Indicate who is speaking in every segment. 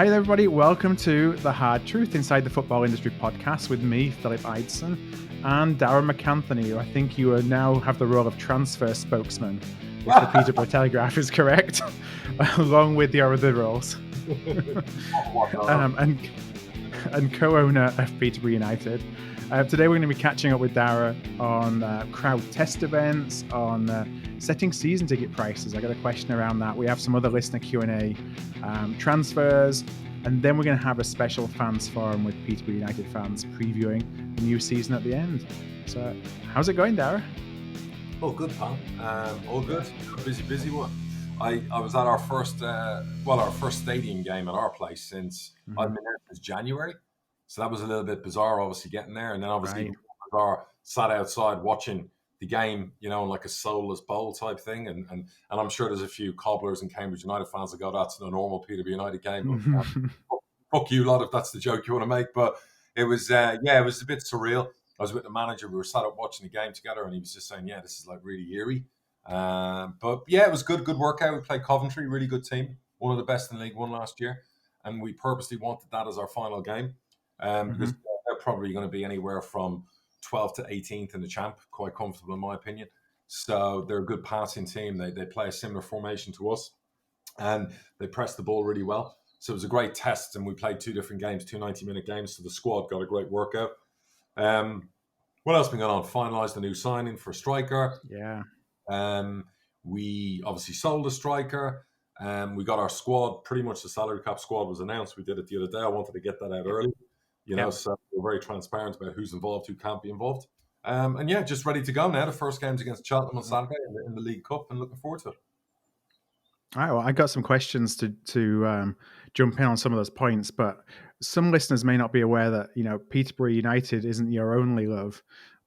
Speaker 1: Hi there, everybody. Welcome to The Hard Truth Inside the Football Industry podcast with me, Philip Ideson, and Darragh MacAnthony, who I think you now have the role of transfer spokesman, if the Peterborough Telegraph is correct, along with your other roles. and co-owner of Peterborough United. Today we're going to be catching up with Darragh on crowd test events, on setting season ticket prices. I got a question around that. We have some other listener Q&A, transfers, and then we're going to have a special fans forum with Peterborough United fans previewing the new season at the end. So how's it going, Darragh?
Speaker 2: All good, pal. All good. Busy one. I was at our first stadium game at our place since I've been there since January. So that was a little bit bizarre, obviously, getting there. And then obviously bizarre, sat outside watching the game, like a soulless bowl type thing. And I'm sure there's a few cobblers and Cambridge United fans that go, that's the normal Peterborough United game. But, fuck you lot if that's the joke you want to make. But it was, it was a bit surreal. I was with the manager. We were sat up watching the game together and he was just saying, this is like really eerie. But yeah, it was good workout. We played Coventry, really good team. One of the best in League One last year. And we purposely wanted that as our final game. Because they're probably going to be anywhere from 12th to 18th in the champ, quite comfortable in my opinion. So they're a good passing team. They play a similar formation to us, and they press the ball really well. So it was a great test, and we played two different games, 2 90-minute games. So the squad got a great workout. What else been going on? Finalised a new signing for a striker.
Speaker 1: Yeah.
Speaker 2: We obviously sold a striker. We got our squad. Pretty much the salary cap squad was announced. We did it the other day. I wanted to get that out early. So we're very transparent about who's involved, who can't be involved. Just ready to go now. The first game's against Cheltenham on Saturday in the League Cup and looking forward to it.
Speaker 1: All right, well, I got some questions to jump in on some of those points, but some listeners may not be aware that, Peterborough United isn't your only love,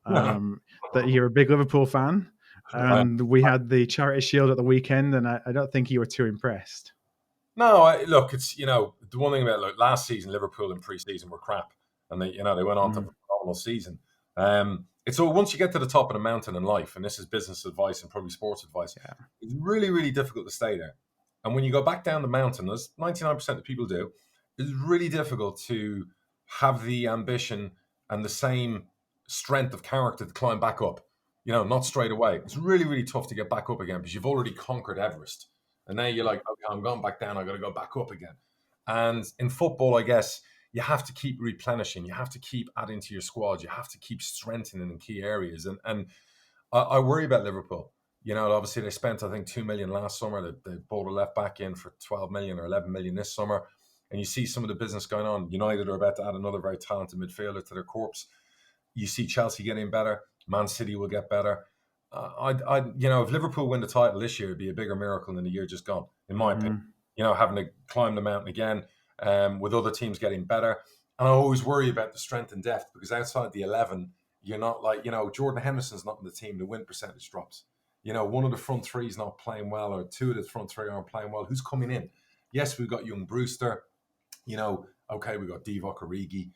Speaker 1: that you're a big Liverpool fan. And we had the Charity Shield at the weekend, and I don't think you were too impressed.
Speaker 2: No, it's, the one thing about last season, Liverpool in pre-season were crap. And they went on to a phenomenal season. It's all, once you get to the top of the mountain in life, and this is business advice and probably sports advice, it's really, really difficult to stay there. And when you go back down the mountain, as 99% of people do, it's really difficult to have the ambition and the same strength of character to climb back up. Not straight away. It's really, really tough to get back up again because you've already conquered Everest. And now you're like, okay, I'm going back down. I got to go back up again. And in football, I guess you have to keep replenishing. You have to keep adding to your squad. You have to keep strengthening in key areas. And I worry about Liverpool. Obviously they spent, I think, 2 million last summer. They bought a left back in for 12 million or 11 million this summer. And you see some of the business going on. United are about to add another very talented midfielder to their corps. You see Chelsea getting better. Man City will get better. If Liverpool win the title this year, it'd be a bigger miracle than the year just gone, in my opinion. Having to climb the mountain again, with other teams getting better. And I always worry about the strength and depth because outside the 11, you're not like, Jordan Henderson's not in the team. The win percentage drops. One of the front three is not playing well, or two of the front three aren't playing well. Who's coming in? Yes, we've got young Brewster. Okay, we've got Divock Origi.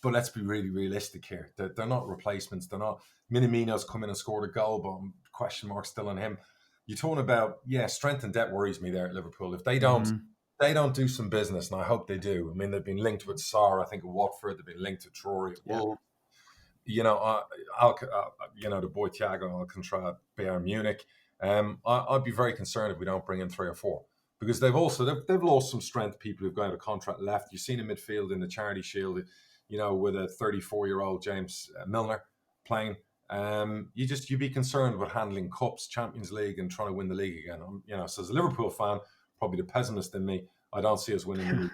Speaker 2: But let's be really realistic here. They're not replacements. They're not. Minamino's come in and scored a goal, but question mark still on him. You're talking about, strength and depth worries me there at Liverpool. If they don't do some business, and I hope they do. I mean, they've been linked with Sarr, I think, at Watford. They've been linked to Traore at Wolves. The boy Thiago Alcantara, Bayern Munich. I'd be very concerned if we don't bring in 3 or 4. Because they've lost some strength, people who've got out of contract left. You've seen a midfield in the Charity Shield, with a 34-year-old James Milner playing. You'd be concerned with handling cups, Champions League, and trying to win the league again. So as a Liverpool fan, probably the pessimist in me, I don't see us winning the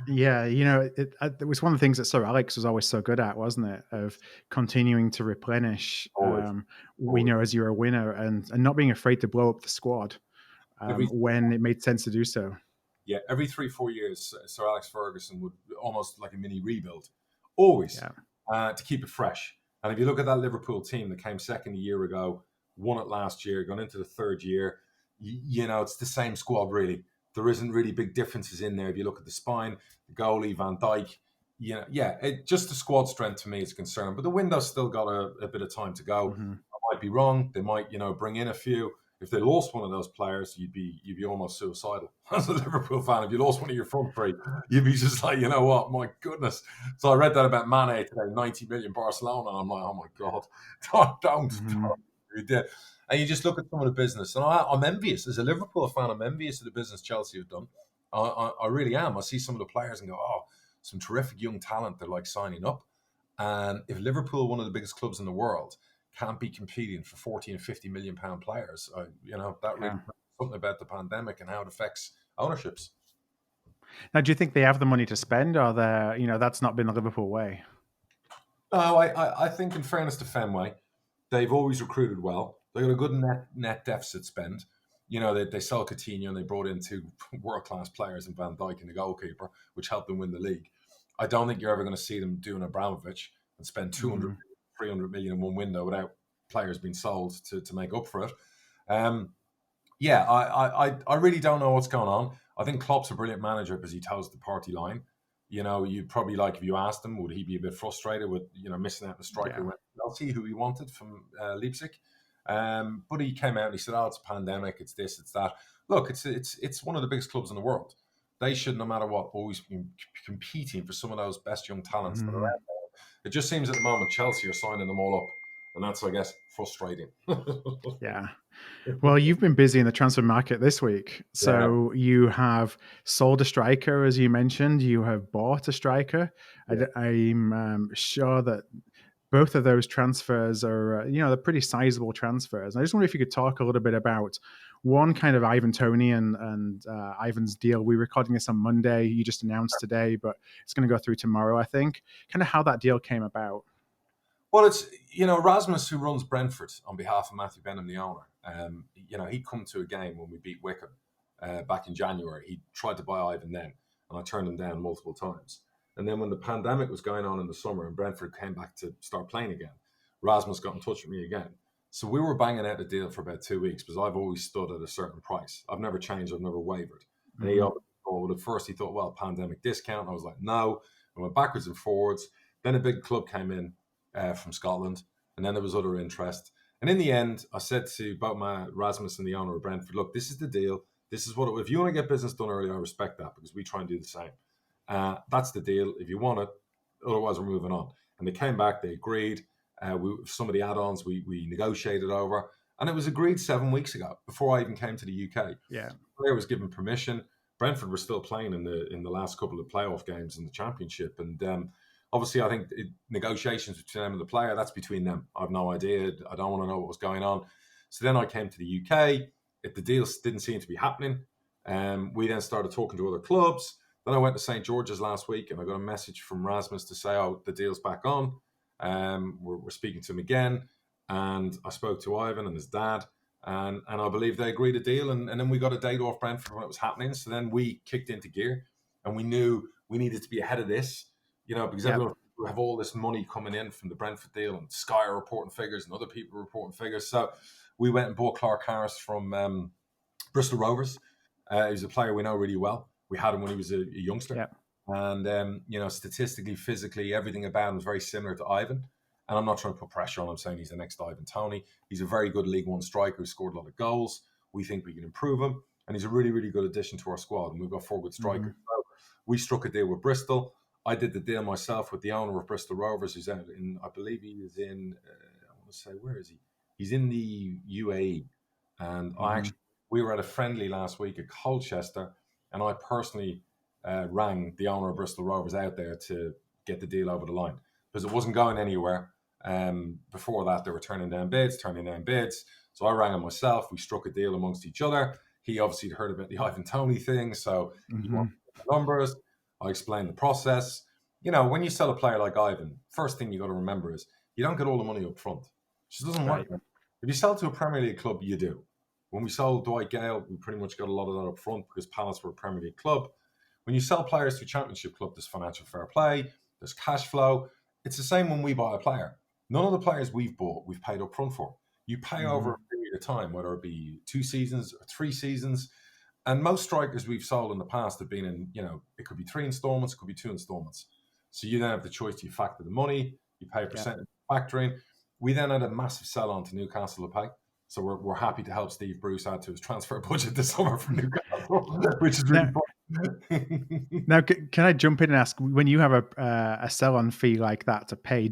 Speaker 2: league.
Speaker 1: It was one of the things that Sir Alex was always so good at, wasn't it? Of continuing to replenish. We know as you're a winner and not being afraid to blow up the squad when it made sense to do so.
Speaker 2: Yeah, every 3-4 years, Sir Alex Ferguson would almost like a mini rebuild, always to keep it fresh. And if you look at that Liverpool team that came second a year ago, won it last year, gone into the third year, it's the same squad really. There isn't really big differences in there. If you look at the spine, the goalie, Van Dijk, just the squad strength to me is a concern. But the window's still got a bit of time to go. I might be wrong. They might, bring in a few. if they lost one of those players, you'd be almost suicidal as a Liverpool fan. If you lost one of your front three, you'd be just like, you know what, my goodness. So I read that about Mane today, 90 million Barcelona, and I'm like, oh my God, don't. You did. And you just look at some of the business, and I'm envious as a Liverpool fan. I'm envious of the business Chelsea have done. I really am. I see some of the players and go, oh, some terrific young talent they're like signing up. And if Liverpool, one of the biggest clubs in the world, can't be competing for 40 and 50 million pound players, that really something about the pandemic and how it affects ownerships.
Speaker 1: Now, do you think they have the money to spend, or that's not been the Liverpool way?
Speaker 2: No, I think in fairness to Fenway, they've always recruited well. They got a good net deficit spend. They sold Coutinho and they brought in 2 world-class players in Van Dijk and the goalkeeper, which helped them win the league. I don't think you're ever going to see them doing Abramovich and spend 200, 300 million in one window without players being sold to make up for it. I really don't know what's going on. I think Klopp's a brilliant manager because he tells the party line. You'd probably like, if you asked him, would he be a bit frustrated with, missing out the striker Chelsea, who he wanted from Leipzig? But he came out and he said, oh, it's a pandemic, it's this, it's that. Look, it's one of the biggest clubs in the world. They should, no matter what, always be competing for some of those best young talents that are out there. It just seems at the moment Chelsea are signing them all up. And that's, I guess, frustrating.
Speaker 1: Yeah. Well, you've been busy in the transfer market this week. So you have sold a striker, as you mentioned. You have bought a striker. Yeah. I'm sure that both of those transfers are, they're pretty sizable transfers. And I just wonder if you could talk a little bit about one, kind of Ivan Toney and Ivan's deal. We're recording this on Monday. You just announced today, but it's going to go through tomorrow, I think. Kind of how that deal came about.
Speaker 2: Well, it's, Rasmus, who runs Brentford on behalf of Matthew Benham, the owner, he'd come to a game when we beat Wickham back in January. He tried to buy Ivan then, and I turned him down multiple times. And then when the pandemic was going on in the summer and Brentford came back to start playing again, Rasmus got in touch with me again. So we were banging out the deal for about 2 weeks because I've always stood at a certain price. I've never changed. I've never wavered. And he thought, well, at first he thought, well, pandemic discount. And I was like, no. I went backwards and forwards. Then a big club came in from Scotland, and then there was other interest. And in the end, I said to both Rasmus and the owner of Brentford, look, this is the deal. This is if you want to get business done early, I respect that because we try and do the same. That's the deal. If you want it, otherwise we're moving on. And they came back, they agreed. Some of the add-ons we negotiated over, and it was agreed 7 weeks ago before I even came to the UK.
Speaker 1: Yeah,
Speaker 2: the player was given permission. Brentford were still playing in the last couple of playoff games in the Championship, and obviously I think negotiations between them and the player, that's between them. I have no idea. I don't want to know what was going on. So then I came to the UK. If the deals didn't seem to be happening, we then started talking to other clubs. Then I went to St. George's last week and I got a message from Rasmus to say, oh, the deal's back on. We're speaking to him again. And I spoke to Ivan and his dad. And I believe they agreed a deal. And then we got a date off Brentford when it was happening. So then we kicked into gear and we knew we needed to be ahead of this, because everyone will have all this money coming in from the Brentford deal, and Sky are reporting figures and other people are reporting figures. So we went and bought Clarke-Harris from Bristol Rovers. He's a player we know really well. We had him when he was a youngster.
Speaker 1: Yeah.
Speaker 2: And, statistically, physically, everything about him is very similar to Ivan. And I'm not trying to put pressure on him saying he's the next Ivan Toney. He's a very good League One striker who scored a lot of goals. We think we can improve him. And he's a really, really good addition to our squad. And we've got 4 good strikers. So we struck a deal with Bristol. I did the deal myself with the owner of Bristol Rovers, who's out in, I believe he is in, I want to say, where is he? He's in the UAE. And we were at a friendly last week at Colchester. And I personally rang the owner of Bristol Rovers out there to get the deal over the line because it wasn't going anywhere. Before that, they were turning down bids. So I rang him myself. We struck a deal amongst each other. He obviously heard about the Ivan Toney thing, so he wanted the numbers. I explained the process. When you sell a player like Ivan, first thing you got to remember is you don't get all the money up front. It just doesn't work. If you sell to a Premier League club, you do. When we sold Dwight Gale, we pretty much got a lot of that up front because Palace were a Premier League club. When you sell players to a Championship club, there's financial fair play, there's cash flow. It's the same when we buy a player. None of the players we've bought, we've paid up front for. You pay over a period of time, whether it be 2 seasons or 3 seasons. And most strikers we've sold in the past have been in, it could be 3 installments, it could be 2 installments. So you then have the choice to factor the money, you pay a percentage factoring. We then had a massive sell-on to Newcastle to pay. So we're happy to help Steve Bruce add to his transfer budget this summer for Newcastle, which is really fun.
Speaker 1: Now, can I jump in and ask, when you have a sell-on fee like that to pay,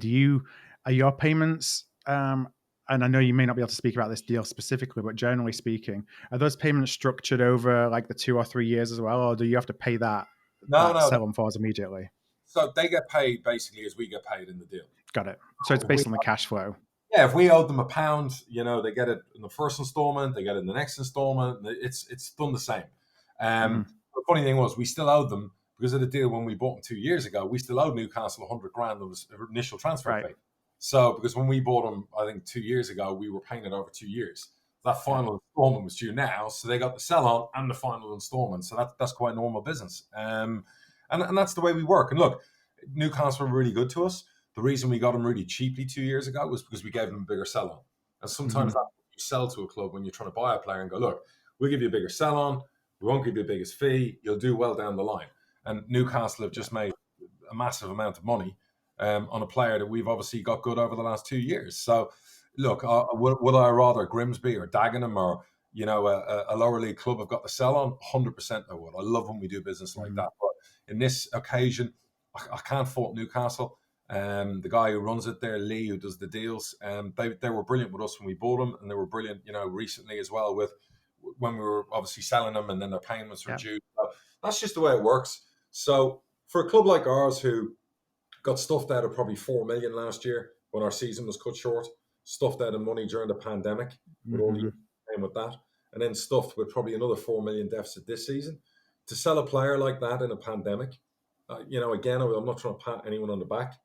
Speaker 1: are your payments, and I know you may not be able to speak about this deal specifically, but generally speaking, are those payments structured over like the 2 or 3 years as well, or do you have to pay that sell-on fees immediately?
Speaker 2: So they get paid basically as we get paid in the deal.
Speaker 1: Got it. So it's based on the cash flow.
Speaker 2: Yeah, if we owed them £1, they get it in the first installment, they get it in the next installment. It's done the same. The funny thing was, we still owed them because of the deal when we bought them 2 years ago. We still owed Newcastle $100,000 of the initial transfer fee. So because when we bought them, I think 2 years ago, we were paying it over 2 years. That final installment was due now, so they got the sell-on and the final installment. So that's quite normal business, and that's the way we work. And look, Newcastle were really good to us. The reason we got them really cheaply 2 years ago was because we gave them a bigger sell-on. And sometimes that's what you sell to a club when you're trying to buy a player and go, look, we'll give you a bigger sell-on. We won't give you the biggest fee. You'll do well down the line. And Newcastle have just made a massive amount of money on a player that we've obviously got good over the last 2 years. So, look, would I rather Grimsby or Dagenham or, a lower league club have got the sell-on? 100% I would. I love when we do business like that. But in this occasion, I can't fault Newcastle. The guy who runs it there, Lee, who does the deals, they were brilliant with us when we bought them, and they were brilliant, recently as well with when we were obviously selling them, and then their payments were due. So that's just the way it works. So for a club like ours, who got stuffed out of probably 4 million last year when our season was cut short, stuffed out of money during the pandemic, with all the time with that, and then stuffed with probably another 4 million deficit this season, to sell a player like that in a pandemic, again, I'm not trying to pat anyone on the back.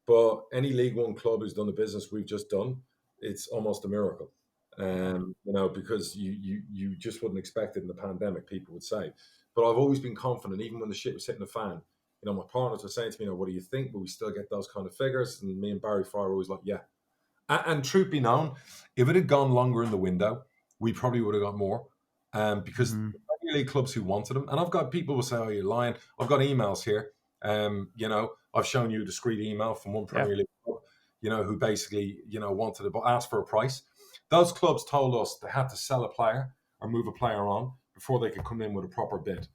Speaker 2: But any League One club who's done the business we've just done, it's almost a miracle. Because you just wouldn't expect it in the pandemic, people would say. But I've always been confident, even when the shit was hitting the fan. My partners were saying to me, what do you think? But we still get those kind of figures. And me and Barry Fryer were always like, yeah. And truth be known, if it had gone longer in the window, we probably would have got more. Because the Premier League clubs who wanted them, and I've got people who say, oh, you're lying. I've got emails here. I've shown you a discreet email from one Premier League club, who basically, wanted to ask for a price. Those clubs told us they had to sell a player or move a player on before they could come in with a proper bid.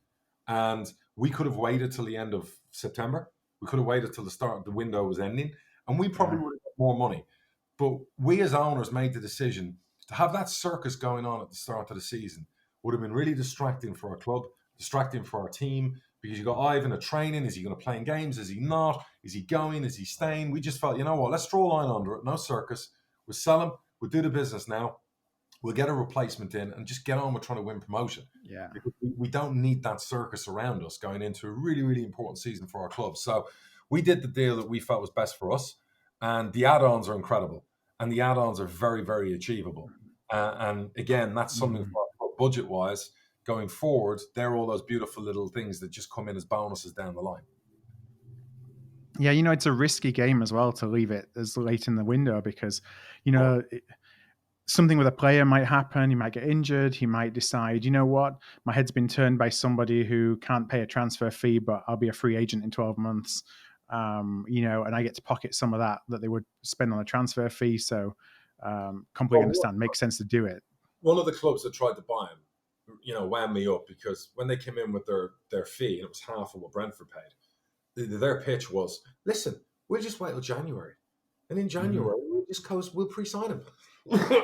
Speaker 2: And we could have waited till the end of September. We could have waited till the start of the window was ending, and we probably would have got more money. But we as owners made the decision to have that circus going on at the start of the season. Would have been really distracting for our club, distracting for our team, because you got Ivan at training. Is he going to play in games? Is he not? Is he going? Is he staying? We just felt, let's draw a line under it. No circus. We'll sell him. We'll do the business now. We'll get a replacement in and just get on with trying to win promotion.
Speaker 1: Yeah.
Speaker 2: Because we don't need that circus around us going into a really, really important season for our club. So we did the deal that we felt was best for us. And the add-ons are incredible. And the add-ons are very, very achievable. And again, that's something for budget-wise. Going forward, they're all those beautiful little things that just come in as bonuses down the line.
Speaker 1: Yeah, it's a risky game as well to leave it as late in the window because, something with a player might happen. He might get injured. He might decide, my head's been turned by somebody who can't pay a transfer fee, but I'll be a free agent in 12 months, and I get to pocket some of that they would spend on a transfer fee. So completely understand. Makes sense to do it.
Speaker 2: One of the clubs that tried to buy him, wound me up because when they came in with their fee, and it was half of what Brentford paid, their pitch was, listen, we'll just wait till January. And in January, we'll pre-sign him.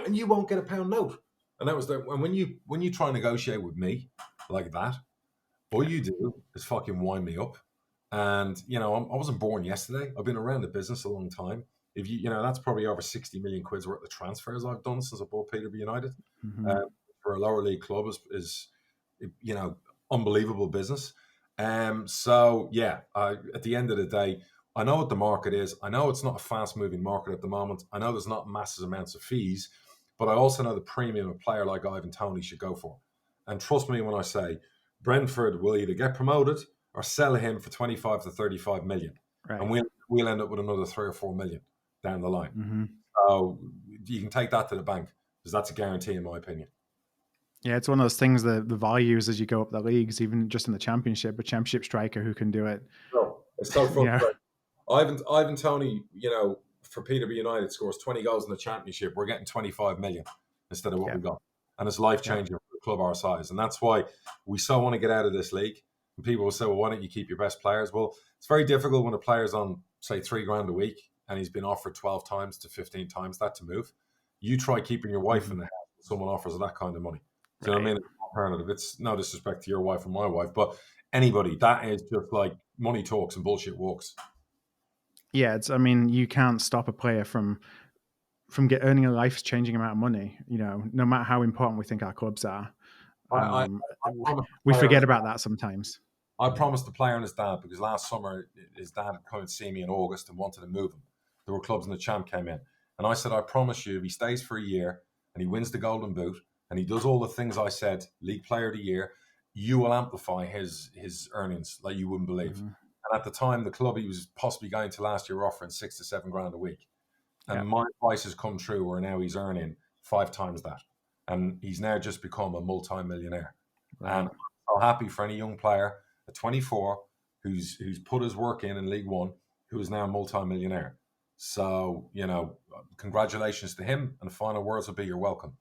Speaker 2: And you won't get a pound note. And that was and when you try and negotiate with me like that, all you do is fucking wind me up. And, I wasn't born yesterday. I've been around the business a long time. If that's probably over 60 million quid's worth of transfers I've done since I bought Peterborough United. For a lower league club is unbelievable business. So yeah, at the end of the day, I know what the market is. I know it's not a fast moving market at the moment. I know there's not massive amounts of fees, but I also know the premium a player like Ivan Toney should go for. And trust me when I say Brentford will either get promoted or sell him for 25 to 35 million. Right. And we'll end up with another 3 or 4 million down the line. So you can take that to the bank because that's a guarantee in my opinion.
Speaker 1: Yeah, it's one of those things that the values as you go up the leagues, even just in the championship, a championship striker who can do it.
Speaker 2: Oh, it's so fun. Yeah. Ivan Toney, for Peterborough United scores 20 goals in the championship. We're getting 25 million. instead of what we got. And it's life-changing for a club our size. And that's why we so want to get out of this league. And people will say, well, why don't you keep your best players? Well, it's very difficult when a player's on, say, $3,000 a week and he's been offered 12 times to 15 times that to move. You try keeping your wife in the house when someone offers that kind of money. Do you know what I mean? It's an alternative. It's no disrespect to your wife or my wife, but anybody, that is just like money talks and bullshit walks.
Speaker 1: Yeah, you can't stop a player from earning a life-changing amount of money, no matter how important we think our clubs are. We forget about that sometimes.
Speaker 2: I promised the player and his dad, because last summer his dad had come and see me in August and wanted to move him. There were clubs and the champ came in. And I said, I promise you, if he stays for a year and he wins the Golden Boot and he does all the things I said, League Player of the Year, you will amplify his earnings like you wouldn't believe. Mm-hmm. And at the time, the club he was possibly going to last year were offering $6,000 to $7,000 a week. And my advice has come true, where now he's earning 5 times that. And he's now just become a multi-millionaire. Right. And I'm so happy for any young player at 24 who's put his work in League One, who is now a multi-millionaire. So, congratulations to him. And the final words will be, you're welcome.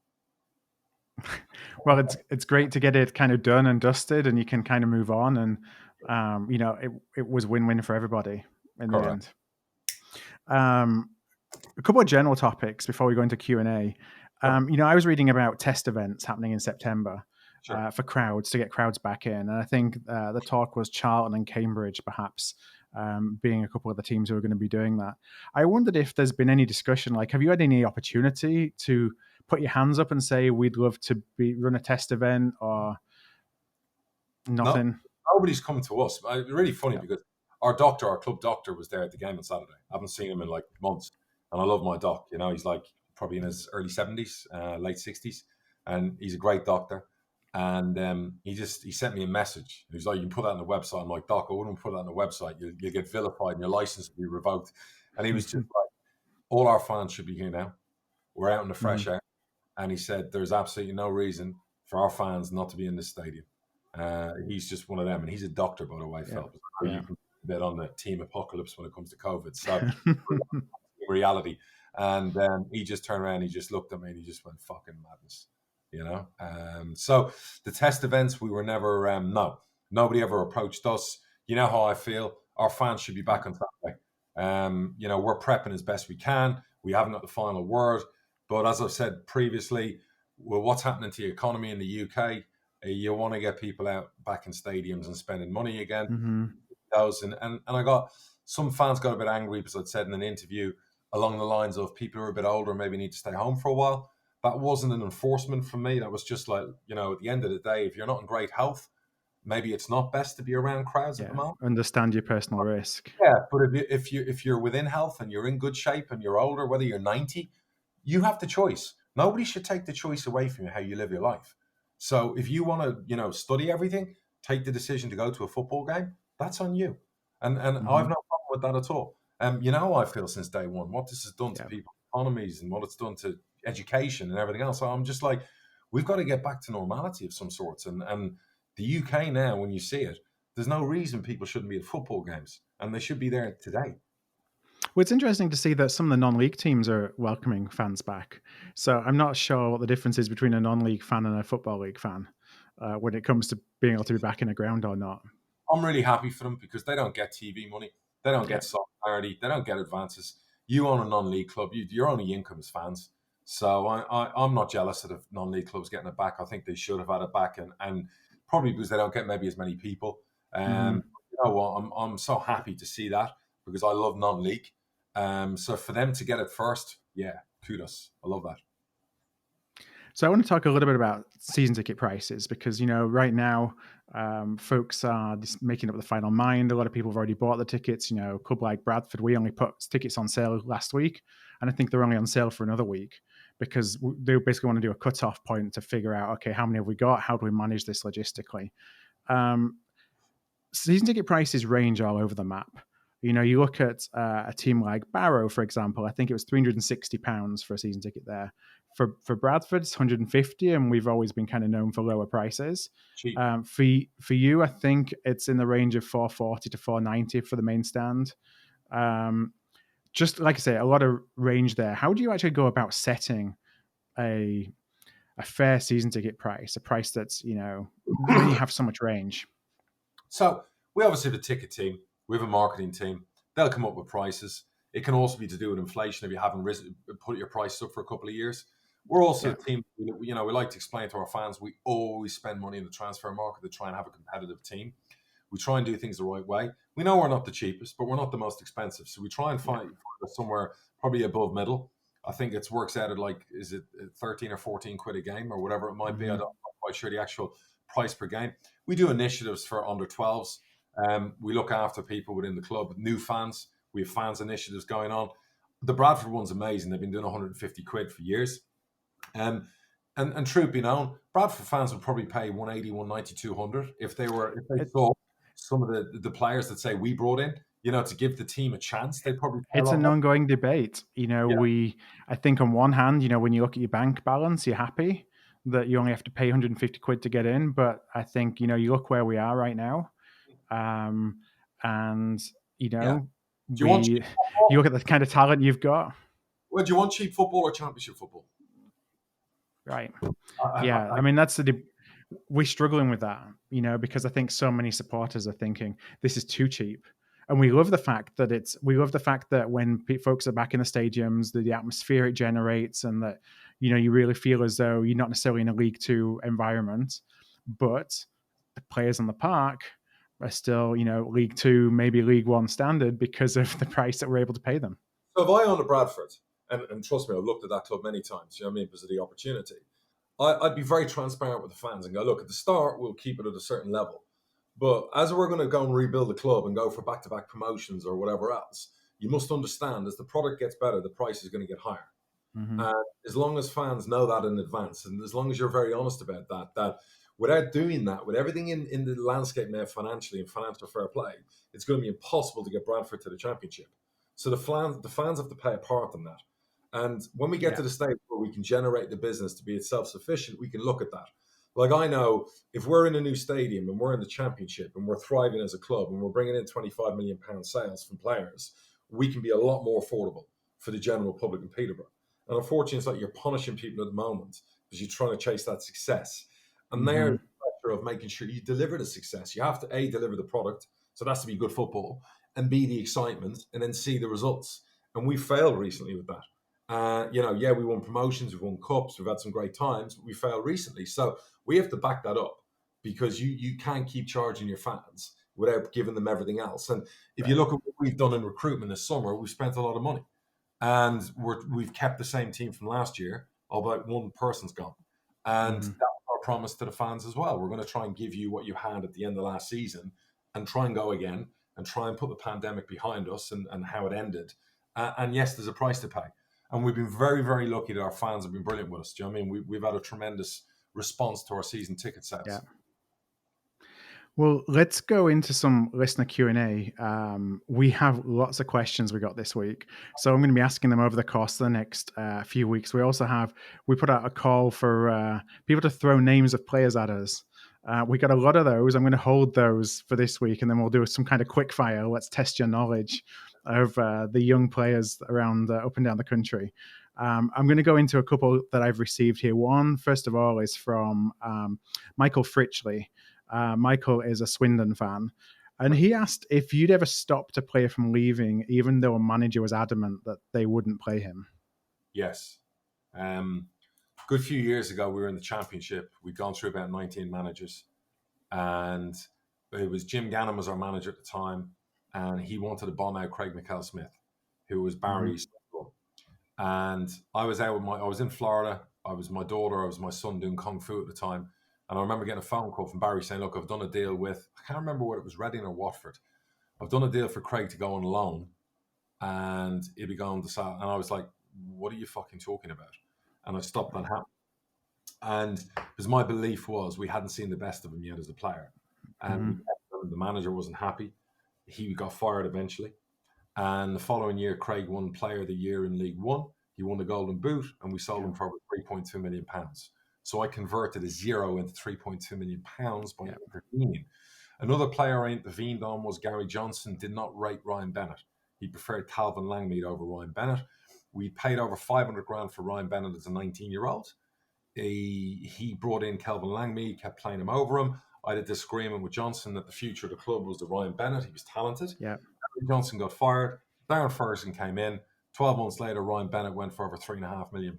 Speaker 1: Well, it's great to get it kind of done and dusted, and you can kind of move on. And, it was win-win for everybody in the end. A couple of general topics before we go into Q&A. I was reading about test events happening in September for crowds, to get crowds back in. And I think the talk was Charlton and Cambridge, perhaps, being a couple of the teams who are going to be doing that. I wondered if there's been any discussion, like, have you had any opportunity to put your hands up and say, we'd love to run a test event, or nothing?
Speaker 2: No, nobody's come to us. It's really funny because our club doctor was there at the game on Saturday. I haven't seen him in like months. And I love my doc. He's like probably in his early 70s, late 60s. And he's a great doctor. And he sent me a message. He's like, you can put that on the website. I'm like, Doc, I wouldn't put that on the website. You'll get vilified and your license will be revoked. And he was just like, all our fans should be here now. We're out in the fresh air. And he said, there's absolutely no reason for our fans not to be in this stadium. He's just one of them. And he's a doctor, by the way, Philip. So you can bet on the team apocalypse when it comes to COVID. So reality. And he just turned around, he just looked at me and he just went, fucking madness, so the test events, we were never nobody ever approached us. You know how I feel, our fans should be back on Saturday. We're prepping as best we can. We haven't got the final word, but as I've said previously, well, what's happening to the economy in the UK, you want to get people out back in stadiums and spending money again. And I got some fans got a bit angry because I'd said in an interview along the lines of people who are a bit older maybe need to stay home for a while. That wasn't an enforcement from me. That was just like, at the end of the day, if you're not in great health, maybe it's not best to be around crowds at the moment.
Speaker 1: Understand your personal risk.
Speaker 2: Yeah, but if you're within health and you're in good shape and you're older, whether you're 90, you have the choice. Nobody should take the choice away from you how you live your life. So if you want to, study everything, take the decision to go to a football game, that's on you. And I've no problem with that at all. How I feel since day one, what this has done to people's economies and what it's done to education and everything else. So I'm just like, we've got to get back to normality of some sorts. And the UK now, when you see it, there's no reason people shouldn't be at football games, and they should be there today.
Speaker 1: Well, it's interesting to see that some of the non-league teams are welcoming fans back. So I'm not sure what the difference is between a non-league fan and a football league fan when it comes to being able to be back in the ground or not.
Speaker 2: I'm really happy for them because they don't get TV money. They don't get solidarity. They don't get advances. You own a non-league club. Your only income is fans. So I'm not jealous of the non-league clubs getting it back. I think they should have had it back, and probably because they don't get maybe as many people. You know what? I'm so happy to see that because I love non-league. So for them to get it first, kudos. I love that.
Speaker 1: So I want to talk a little bit about season ticket prices because, right now folks are just making up the final mind. A lot of people have already bought the tickets. A club like Bradford, we only put tickets on sale last week. And I think they're only on sale for another week because they basically want to do a cutoff point to figure out, okay, how many have we got? How do we manage this logistically? Season ticket prices range all over the map. You look at a team like Barrow, for example. I think it was £360 for a season ticket there. For Bradford, it's 150, and we've always been kind of known for lower prices. For you, I think it's in the range of 440 to 490 for the main stand. Just like I say, a lot of range there. How do you actually go about setting a a fair season ticket price, a price that's, when you have so much range?
Speaker 2: So we obviously have a ticket team. We have a marketing team. They'll come up with prices. It can also be to do with inflation if you haven't put your prices up for a couple of years. We're also a team, we like to explain to our fans, we always spend money in the transfer market to try and have a competitive team. We try and do things the right way. We know we're not the cheapest, but we're not the most expensive. So we try and find somewhere probably above middle. I think it works out at is it 13 or 14 quid a game or whatever it might be. I'm not quite sure the actual price per game. We do initiatives for under 12s. We look after people within the club, new fans. We have fans initiatives going on. The Bradford one's amazing. They've been doing 150 quid for years. And truth be known, Bradford fans would probably pay 180, 190, 200 if they saw some of the players that say we brought in, to give the team a chance. They'd probably pay
Speaker 1: It's an ongoing debate. I think on one hand, when you look at your bank balance, you're happy that you only have to pay 150 quid to get in. But I think, you look where we are right now. And, you look at the kind of talent you've got.
Speaker 2: Well, do you want cheap football or championship football?
Speaker 1: Right. Yeah. I mean, we're struggling with that, because I think so many supporters are thinking this is too cheap. And we love the fact that when folks are back in the stadiums, the atmosphere it generates, and that, you really feel as though you're not necessarily in a League Two environment, but the players on the park are still, League Two, maybe League One standard because of the price that we're able to pay them.
Speaker 2: So if I own a Bradford, and trust me, I've looked at that club many times, because of the opportunity, I'd be very transparent with the fans and go, look, at the start, we'll keep it at a certain level. But as we're going to go and rebuild the club and go for back-to-back promotions or whatever else, you must understand as the product gets better, the price is going to get higher. Mm-hmm. And as long as fans know that in advance, and as long as you're very honest about that without doing that, with everything in the landscape now financially and financial fair play, it's going to be impossible to get Bradford to the championship. So the fans have to play a part in that. And when we get to the stage where we can generate the business to be self-sufficient, we can look at that. Like, I know if we're in a new stadium and we're in the championship and we're thriving as a club and we're bringing in £25 million sales from players, we can be a lot more affordable for the general public in Peterborough. And unfortunately, it's like you're punishing people at the moment because you're trying to chase that success. And there's the pressure of making sure you deliver the success. You have to, A, deliver the product, so that's to be good football, and B, the excitement, and then C, the results. And we failed recently with that. We won promotions, we've won cups, we've had some great times, but we failed recently. So we have to back that up because you can't keep charging your fans without giving them everything else. And if you look at what we've done in recruitment this summer, we've spent a lot of money. And we've kept the same team from last year, although one person's gone. And that's our promise to the fans as well. We're going to try and give you what you had at the end of last season and try and go again and try and put the pandemic behind us and how it ended. And yes, there's a price to pay. And we've been very, very lucky that our fans have been brilliant with us. Do you know what I mean? We've had a tremendous response to our season ticket sales.
Speaker 1: Yeah. Well, let's go into some listener Q&A. We have lots of questions we got this week, so I'm going to be asking them over the course of the next few weeks. We put out a call for people to throw names of players at us. We got a lot of those. I'm going to hold those for this week, and then we'll do some kind of quick fire. Let's test your knowledge of the young players around up and down the country. I'm going to go into a couple that I've received here. One, first of all, is from Michael Fritchley. Michael is a Swindon fan, and he asked if you'd ever stopped a player from leaving, even though a manager was adamant that they wouldn't play him.
Speaker 2: Yes. Good few years ago, we were in the Championship. We'd gone through about 19 managers, and it was Jim Gannon was our manager at the time, and he wanted to bomb out Craig McHale-Smith, who was Barry's son. And I was in Florida. I was my son doing Kung Fu at the time. And I remember getting a phone call from Barry saying, look, I've done a deal with, I can't remember whether it was Reading or Watford. I've done a deal for Craig to go on loan and he'll be going to sell. And I was like, what are you fucking talking about? And I stopped that happening. And because my belief was we hadn't seen the best of him yet as a player. And the manager wasn't happy. He got fired eventually. And the following year, Craig won Player of the Year in League One. He won the Golden Boot and we sold him for £3.2 million. So I converted a zero into £3.2 million by intervening. Another player I intervened on was Gary Jonson. Did not rate Ryan Bennett. He preferred Calvin Langmead over Ryan Bennett. We paid over 500 grand for Ryan Bennett as a 19-year-old. he brought in Kelvin Langme, kept playing him over him. I had a disagreement with Jonson that the future of the club was the Ryan Bennett. He was talented.
Speaker 1: Yeah.
Speaker 2: Jonson got fired. Darren Ferguson came in. 12 months later, Ryan Bennett went for over £3.5 million.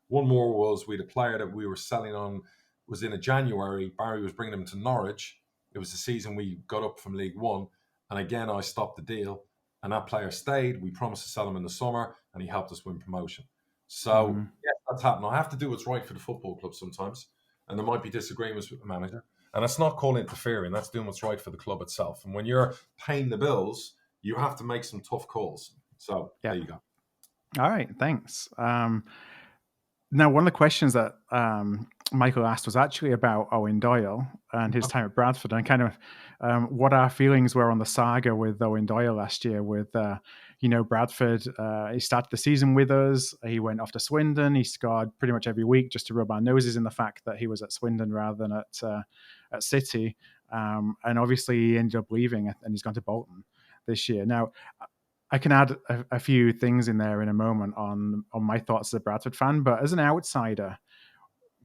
Speaker 2: One more was we had a player that we were selling on, was in a January. Barry was bringing him to Norwich. It was the season we got up from League One. And again, I stopped the deal. And that player stayed. We promised to sell him in the summer, and he helped us win promotion. So, yeah, that's happened. I have to do what's right for the football club sometimes. And there might be disagreements with the manager. And it's not called interfering. That's doing what's right for the club itself. And when you're paying the bills, you have to make some tough calls. So, There you go.
Speaker 1: All right, thanks. Now, one of the questions that Michael asked was actually about Owen Doyle and his time at Bradford, and kind of what our feelings were on the saga with Owen Doyle last year. With Bradford, he started the season with us. He went off to Swindon. He scored pretty much every week just to rub our noses in the fact that he was at Swindon rather than at City. And obviously, he ended up leaving, and he's gone to Bolton this year. Now, I can add a few things in there in a moment on my thoughts as a Bradford fan, but as an outsider,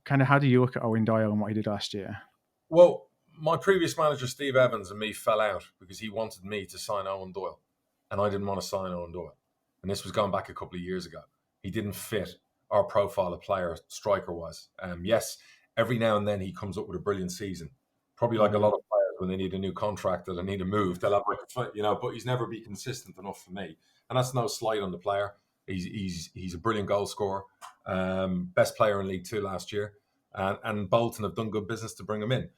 Speaker 1: kind of how do you look at Owen Doyle and what he did last year?
Speaker 2: Well, my previous manager, Steve Evans, and me fell out because he wanted me to sign Owen Doyle, and I didn't want to sign Owen Doyle. And this was going back a couple of years ago. He didn't fit our profile of player, striker-wise. Yes, every now and then he comes up with a brilliant season, probably like a lot of players when they need a new contract or they need a move. They'll have but he's never been consistent enough for me. And that's no slight on the player. He's a brilliant goal scorer, best player in League Two last year, and Bolton have done good business to bring him in.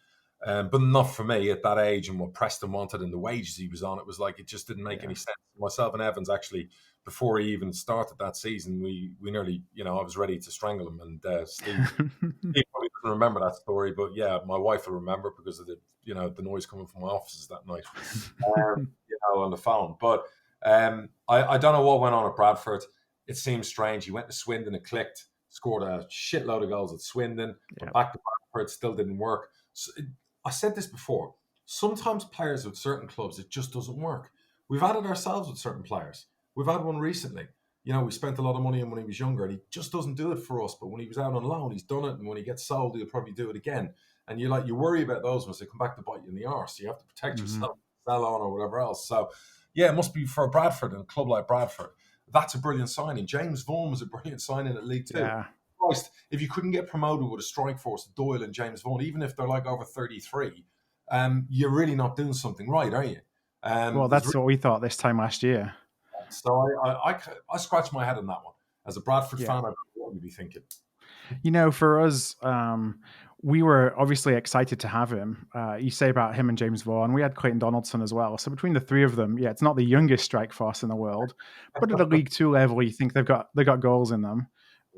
Speaker 2: But not for me at that age and what Preston wanted and the wages he was on. It was like it just didn't make any sense. Myself and Evans actually, before he even started that season, we nearly, I was ready to strangle him. And Steve probably doesn't remember that story, but yeah, my wife will remember because of the noise coming from my offices that night, on the phone. But I don't know what went on at Bradford. It seems strange. He went to Swindon, it clicked, scored a shitload of goals at Swindon, but back to Bradford, still didn't work. So I said this before. Sometimes players with certain clubs, it just doesn't work. We've had it ourselves with certain players. We've had one recently. We spent a lot of money on when he was younger, and he just doesn't do it for us. But when he was out on loan, he's done it, and when he gets sold, he'll probably do it again. And you worry about those ones. They come back to bite you in the arse. You have to protect yourself, sell on or whatever else. So, yeah, it must be for Bradford and a club like Bradford. That's a brilliant signing. James Vaughan was a brilliant signing at League Two. Yeah. Christ, if you couldn't get promoted with a strike force, Doyle and James Vaughan, even if they're like over 33, you're really not doing something right, are you?
Speaker 1: Well, that's what we thought this time last year.
Speaker 2: So I scratched my head on that one. As a Bradford fan, I don't know what you'd be thinking.
Speaker 1: For us, we were obviously excited to have him. You say about him and James Vaughan. We had Clayton Donaldson as well. So between the three of them, it's not the youngest strike force in the world, but at a League Two level, you think they got goals in them.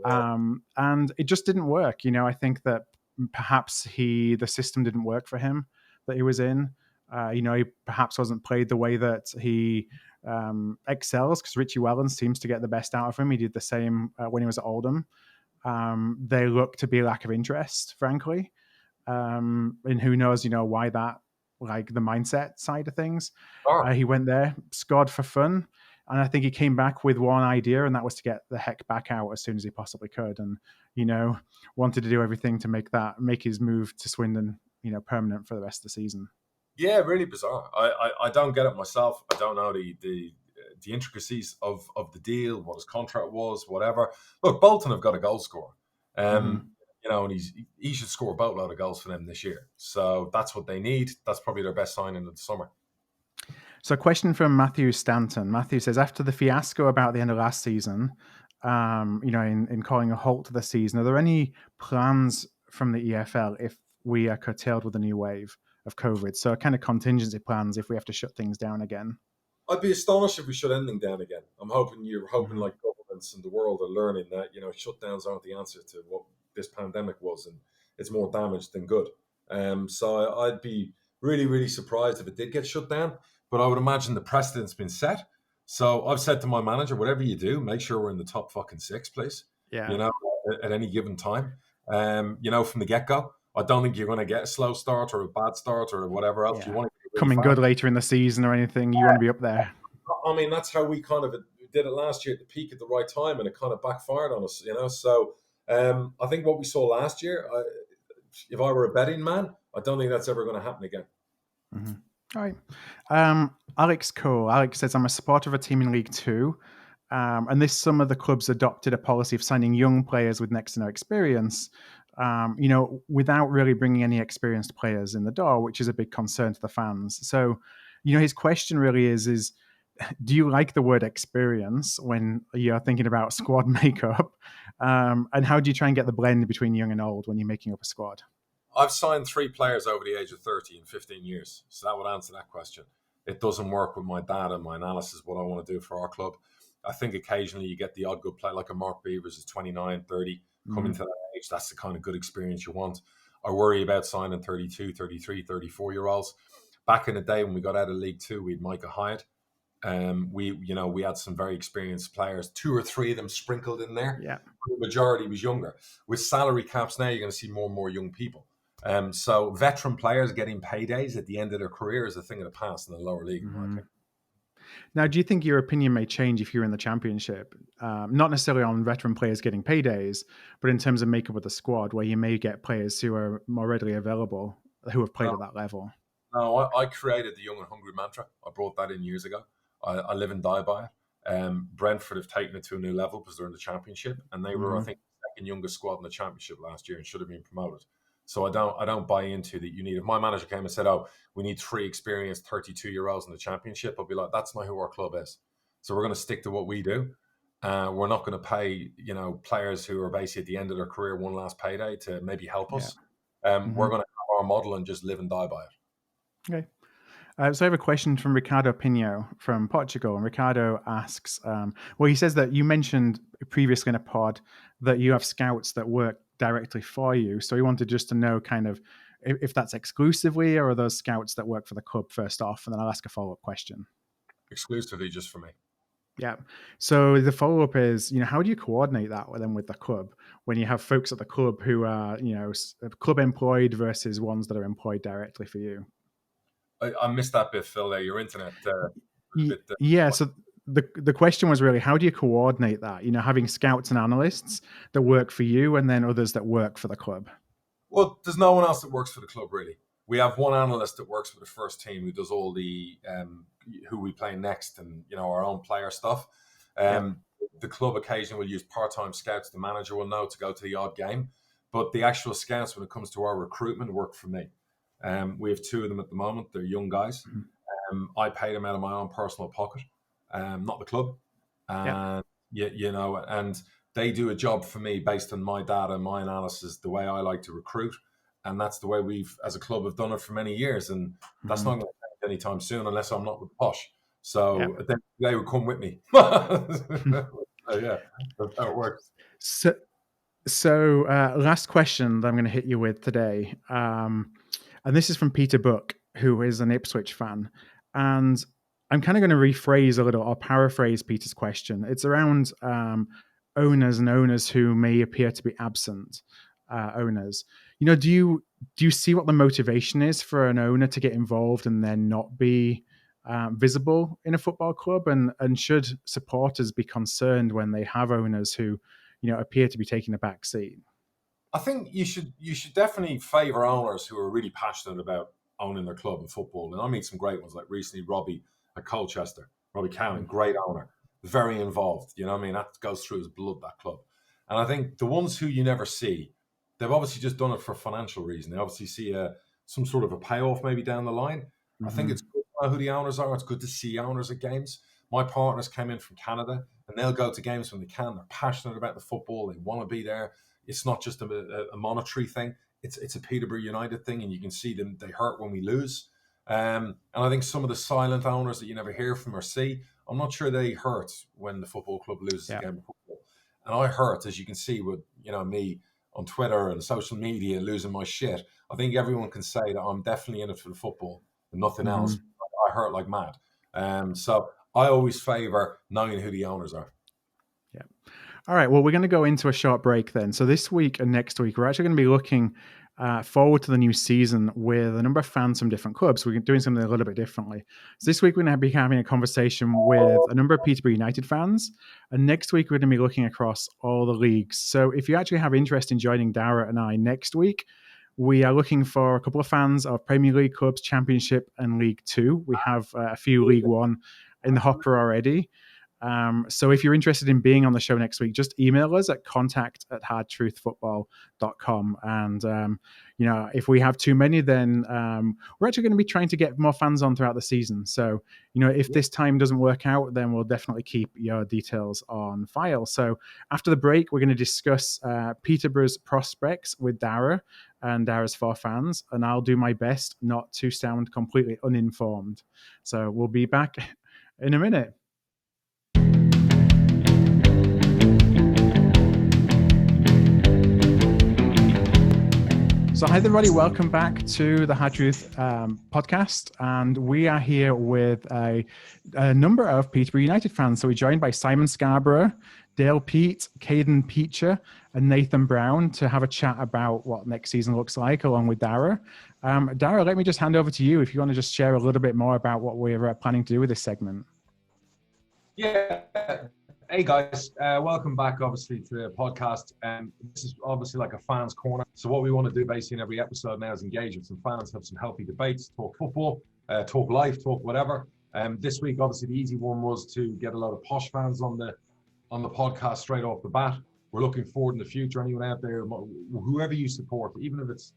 Speaker 1: Yeah. And it just didn't work. I think that perhaps the system didn't work for him that he was in. He perhaps wasn't played the way that he excels, because Richie Wellens seems to get the best out of him. He did the same when he was at Oldham. They look to be a lack of interest, frankly. And who knows, why that, like the mindset side of things. He went there, scored for fun. And I think he came back with one idea, and that was to get the heck back out as soon as he possibly could. And, wanted to do everything to make his move to Swindon, permanent for the rest of the season.
Speaker 2: Yeah, really bizarre. I don't get it myself. I don't know the intricacies of the deal, what his contract was, whatever. Look, Bolton have got a goal scorer. And he should score a boatload of goals for them this year. So that's what they need. That's probably their best signing of the summer.
Speaker 1: So a question from Matthew Stanton. Matthew says, after the fiasco about the end of last season, in calling a halt to the season, are there any plans from the EFL if we are curtailed with a new wave of COVID? So kind of contingency plans if we have to shut things down again.
Speaker 2: I'd be astonished if we shut anything down again. You're hoping like governments in the world are learning that, shutdowns aren't the answer to what this pandemic was, and it's more damage than good. So I'd be really, really surprised if it did get shut down. But I would imagine the precedent's been set. So I've said to my manager, whatever you do, make sure we're in the top fucking six, please.
Speaker 1: Yeah.
Speaker 2: At any given time. From the get-go. I don't think you're going to get a slow start or a bad start or whatever else.
Speaker 1: Yeah.
Speaker 2: You want to
Speaker 1: really coming good later in the season or anything. You want to be up there.
Speaker 2: I mean, that's how we kind of did it last year at the peak at the right time, and it kind of backfired on us, So I think what we saw last year, if I were a betting man, I don't think that's ever going to happen again.
Speaker 1: All right. Alex Cole. Alex says, I'm a supporter of a team in League Two. And this summer, the club's adopted a policy of signing young players with next to no experience, without really bringing any experienced players in the door, which is a big concern to the fans. So, his question really is do you like the word experience when you're thinking about squad makeup? And how do you try and get the blend between young and old when you're making up a squad?
Speaker 2: I've signed 3 players over the age of 30 in 15 years. So that would answer that question. It doesn't work with my data and my analysis, what I want to do for our club. I think occasionally you get the odd good player, like a Mark Beavers is 29, 30, coming to that age. That's the kind of good experience you want. I worry about signing 32, 33, 34-year-olds. Back in the day when we got out of League Two, we had Micah Hyatt. We had some very experienced players, 2 or 3 of them sprinkled in there.
Speaker 1: Yeah.
Speaker 2: The majority was younger. With salary caps now, you're going to see more and more young people. So veteran players getting paydays at the end of their career is a thing of the past in the lower league.
Speaker 1: Now, do you think your opinion may change if you're in the Championship? Not necessarily on veteran players getting paydays, but in terms of makeup of the squad, where you may get players who are more readily available, who have played at that level?
Speaker 2: No, I created the young and hungry mantra. I brought that in years ago. I live and die by it. Brentford have taken it to a new level because they're in the Championship, and they were, I think, the second youngest squad in the Championship last year and should have been promoted. So I don't buy into that. You need, if my manager came and said, "Oh, we need 3 experienced 32-year-olds in the Championship," I'll be like, "That's not who our club is." So we're going to stick to what we do. We're not going to pay, players who are basically at the end of their career one last payday to maybe help us. We're going to have our model and just live and die by it.
Speaker 1: Okay. So I have a question from Ricardo Pinho from Portugal. And Ricardo asks, he says that you mentioned previously in a pod that you have scouts that work directly for you. So he wanted just to know kind of if that's exclusively, or are those scouts that work for the club first off? And then I'll ask a follow-up question.
Speaker 2: Exclusively just for me.
Speaker 1: Yeah. So the follow-up is, how do you coordinate that with the club when you have folks at the club who are, club employed versus ones that are employed directly for you?
Speaker 2: I missed that bit, Phil, there. Your internet.
Speaker 1: So the question was really, how do you coordinate that? Having scouts and analysts that work for you and then others that work for the club.
Speaker 2: Well, there's no one else that works for the club, really. We have one analyst that works for the first team who does all the who we play next and, our own player stuff. The club occasionally will use part-time scouts. The manager will know to go to the odd game. But the actual scouts, when it comes to our recruitment, work for me. We have 2 of them at the moment. They're young guys. I pay them out of my own personal pocket, not the club. And they do a job for me based on my data, my analysis, the way I like to recruit. And that's the way we've, as a club, have done it for many years. And that's not going to change anytime soon unless I'm not with Posh. So they would come with me. That's how it works.
Speaker 1: So last question that I'm going to hit you with today. And this is from Peter Buck, who is an Ipswich fan. And I'm kind of going to rephrase a little or paraphrase Peter's question. It's around owners and owners who may appear to be absent owners. Do you see what the motivation is for an owner to get involved and then not be visible in a football club? And should supporters be concerned when they have owners who, appear to be taking a back seat?
Speaker 2: I think you should definitely favour owners who are really passionate about owning their club and football. And I meet some great ones, like recently Robbie at Colchester. Robbie Cowan, great owner, very involved. That goes through his blood, that club. And I think the ones who you never see, they've obviously just done it for financial reason. They obviously see some sort of a payoff maybe down the line. I think it's good to know who the owners are. It's good to see owners at games. My partners came in from Canada, and they'll go to games when they can. They're passionate about the football. They want to be there. It's not just a monetary thing. It's a Peterborough United thing, and you can see them. They hurt when we lose. And I think some of the silent owners that you never hear from or see, I'm not sure they hurt when the football club loses a game of football. And I hurt, as you can see with me on Twitter and social media losing my shit. I think everyone can say that I'm definitely in it for the football and nothing else. I hurt like mad. So I always favour knowing who the owners are.
Speaker 1: Yeah. All right. Well, we're going to go into a short break then. So this week and next week, we're actually going to be looking forward to the new season with a number of fans from different clubs. We're doing something a little bit differently. So this week we're going to be having a conversation with a number of Peterborough United fans, and next week we're going to be looking across all the leagues. So if you actually have interest in joining Darragh and I next week, we are looking for a couple of fans of Premier League clubs, Championship and League Two. We have a few League One in the hopper already. So if you're interested in being on the show next week, just email us at contact@hardtruthfootball.com. And, if we have too many, then we're actually going to be trying to get more fans on throughout the season. So, if this time doesn't work out, then we'll definitely keep your details on file. So after the break, we're going to discuss Peterborough's prospects with Darragh and Darragh's 4 fans. And I'll do my best not to sound completely uninformed. So we'll be back in a minute. So hi everybody, welcome back to the Hard Truth podcast, and we are here with a number of Peterborough United fans. So we're joined by Simon Scarborough, Dale Pete, Caden Peacher, and Nathan Brown to have a chat about what next season looks like, along with Darragh. Darragh, let me just hand over to you if you want to just share a little bit more about what we're planning to do with this segment.
Speaker 2: Yeah. Hey guys, welcome back obviously to the podcast. This is obviously like a fans corner. So what we want to do basically in every episode now is engage with some fans, have some healthy debates, talk football, talk life, talk whatever. This week obviously the easy one was to get a lot of Posh fans on the podcast straight off the bat. We're looking forward in the future. Anyone out there, whoever you support, even if it's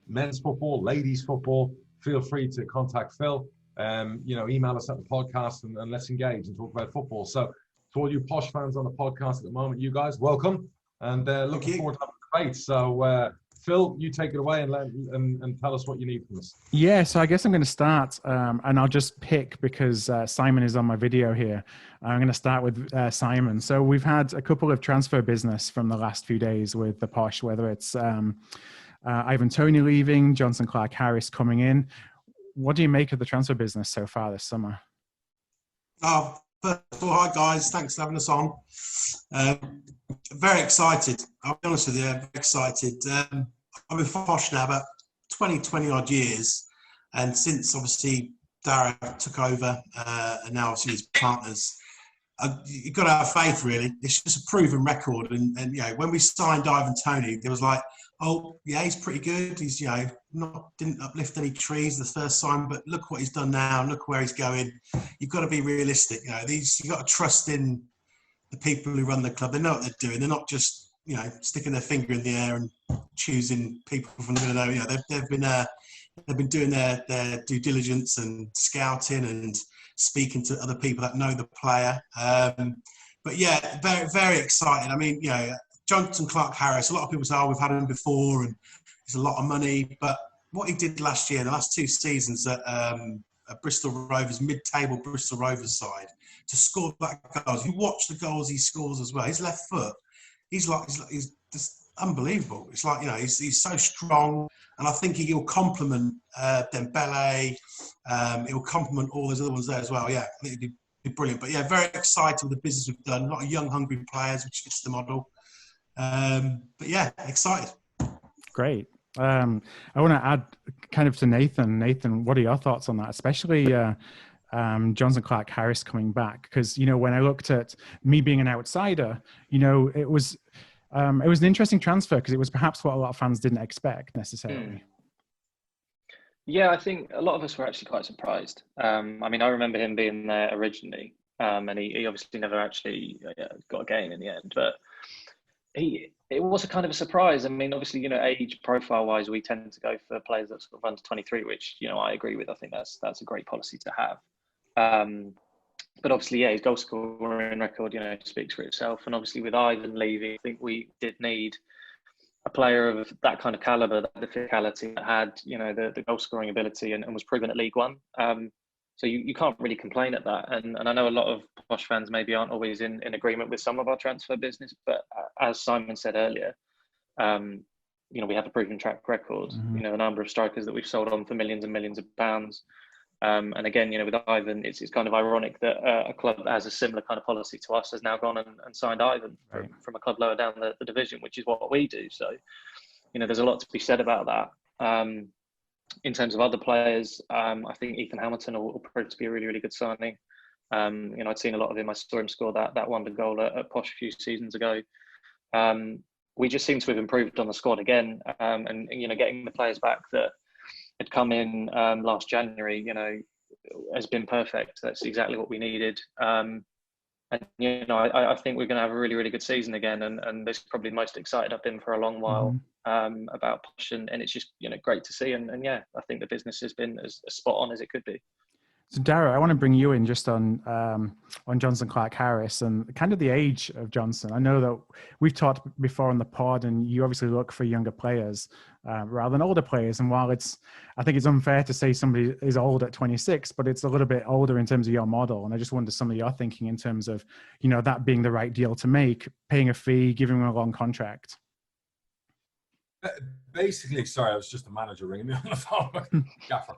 Speaker 2: men's football, ladies football, feel free to contact Phil. Email us at the podcast and let's engage and talk about football. So to all you Posh fans on the podcast at the moment, you guys, welcome, and looking forward to having a debate. So, Phil, you take it away and tell us what you need from us.
Speaker 1: Yeah, so I guess I'm going to start, and I'll just pick because Simon is on my video here. I'm going to start with Simon. So we've had a couple of transfer business from the last few days with the Posh, whether it's Ivan Toney leaving, Jonson Clarke-Harris coming in. What do you make of the transfer business so far this summer?
Speaker 3: First of all, hi guys, thanks for having us on. Very excited, I'll be honest with you, very excited. I've been Posh now about 20 odd years, and since obviously Darragh took over and now obviously his partners, you've got to have faith really. It's just a proven record, and when we signed Ivan Toney, there was like, oh yeah, he's pretty good, he's didn't uplift any trees the first sign, but look what he's done now, look where he's going. You've got to be realistic, you've got to trust in the people who run the club. They know what they're doing. They're not just sticking their finger in the air and choosing people from the middle. They've been doing their due diligence and scouting and speaking to other people that know the player. But yeah, very, very excited. I mean, Jonson Clarke-Harris, a lot of people say, we've had him before and it's a lot of money. But what he did last year, the last 2 seasons at Bristol Rovers, mid-table Bristol Rovers side, to score that goals. If you watch the goals he scores as well, his left foot, he's just unbelievable. It's like, he's so strong. And I think he'll complement Dembele. He'll complement all those other ones there as well. Yeah, I think it'd be brilliant. But yeah, very excited with the business we've done. A lot of young, hungry players, which fits the model. But yeah, excited.
Speaker 1: Great. I want to add kind of to Nathan. Nathan, what are your thoughts on that? Especially Jonson Clarke-Harris coming back, because when I looked at me being an outsider, it was an interesting transfer because it was perhaps what a lot of fans didn't expect necessarily.
Speaker 4: Yeah, I think a lot of us were actually quite surprised. I remember him being there originally, and he obviously never actually got a game in the end, but it was a kind of a surprise. I mean, obviously, age profile wise, we tend to go for players that sort of under 23, which, I agree with. I think that's a great policy to have. But obviously, his goal scoring record, speaks for itself. And obviously with Ivan leaving, I think we did need a player of that kind of calibre, the physicality, that had, the goal scoring ability and was proven at League One. So you can't really complain at that. And I know a lot of Posh fans maybe aren't always in agreement with some of our transfer business, but as Simon said earlier, we have a proven track record.
Speaker 1: Mm-hmm.
Speaker 4: The number of strikers that we've sold on for millions and millions of pounds. And again, with Ivan, it's kind of ironic that a club that has a similar kind of policy to us has now gone and signed Ivan from a club lower down the division, which is what we do. So there's a lot to be said about that. In terms of other players, I think Ethan Hamilton will prove to be a really, really good signing. I'd seen a lot of him. I saw him score that wonder goal at Posh a few seasons ago. We just seem to have improved on the squad again, and getting the players back that had come in last January, has been perfect. That's exactly what we needed. And I think we're going to have a really, really good season again, and this is probably the most excited I've been for a long while about Posh, and it's just great to see. And yeah, I think the business has been as spot on as it could be.
Speaker 1: So Darragh, I want to bring you in just on Jonson Clarke-Harris and kind of the age of Jonson. I know that we've talked before on the pod, and you obviously look for younger players rather than older players. And while I think it's unfair to say somebody is old at 26, but it's a little bit older in terms of your model. And I just wonder some of your thinking in terms of, that being the right deal to make, paying a fee, giving him a long contract.
Speaker 2: Basically, sorry, I was just the manager ringing me on the phone. Gaffer.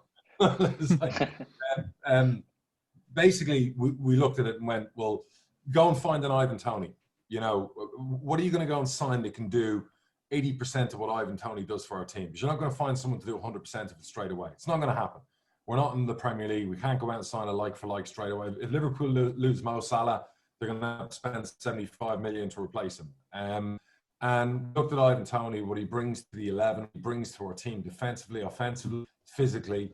Speaker 2: Basically, we looked at it and went, well, go and find an Ivan Toney. What are you going to go and sign that can do 80% of what Ivan Toney does for our team? Because you're not going to find someone to do 100% of it straight away. It's not going to happen. We're not in the Premier League. We can't go out and sign a like for like straight away. If Liverpool lose Mo Salah, they're going to have to spend 75 million to replace him. And looked at Ivan Toney, what he brings to the 11, he brings to our team defensively, offensively, physically.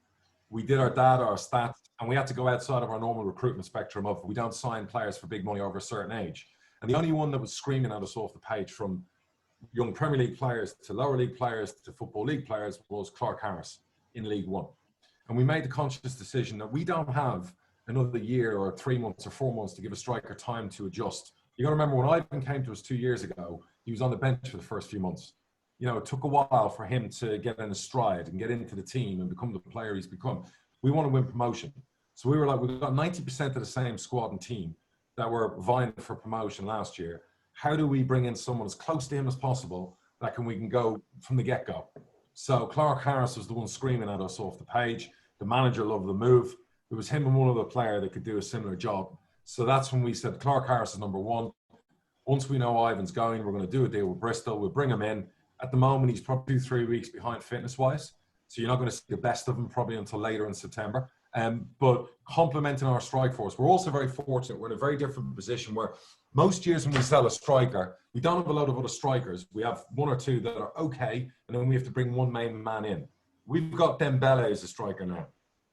Speaker 2: We did our data, our stats, and we had to go outside of our normal recruitment spectrum of we don't sign players for big money over a certain age. And the only one that was screaming at us off the page, from young Premier League players to lower league players to Football League players, was Clarke-Harris in League One. And we made the conscious decision that we don't have another year or 3 months or 4 months to give a striker time to adjust. You got to remember, when Ivan came to us 2 years ago, he was on the bench for the first few months. It took a while for him to get in his stride and get into the team and become the player he's become. We want to win promotion. So we were like, we've got 90% of the same squad and team that were vying for promotion last year. How do we bring in someone as close to him as possible that we can go from the get-go? So Clarke-Harris was the one screaming at us off the page. The manager loved the move. It was him and one other player that could do a similar job. So that's when we said Clarke-Harris is number one. Once we know Ivan's going, we're going to do a deal with Bristol. We'll bring him in. At the moment, he's probably 2-3 weeks behind fitness-wise. So you're not going to see the best of him probably until later in September. But complementing our strike force, we're also very fortunate. We're in a very different position where most years when we sell a striker, we don't have a lot of other strikers. We have one or two that are okay, and then we have to bring one main man in. We've got Dembele as a striker now.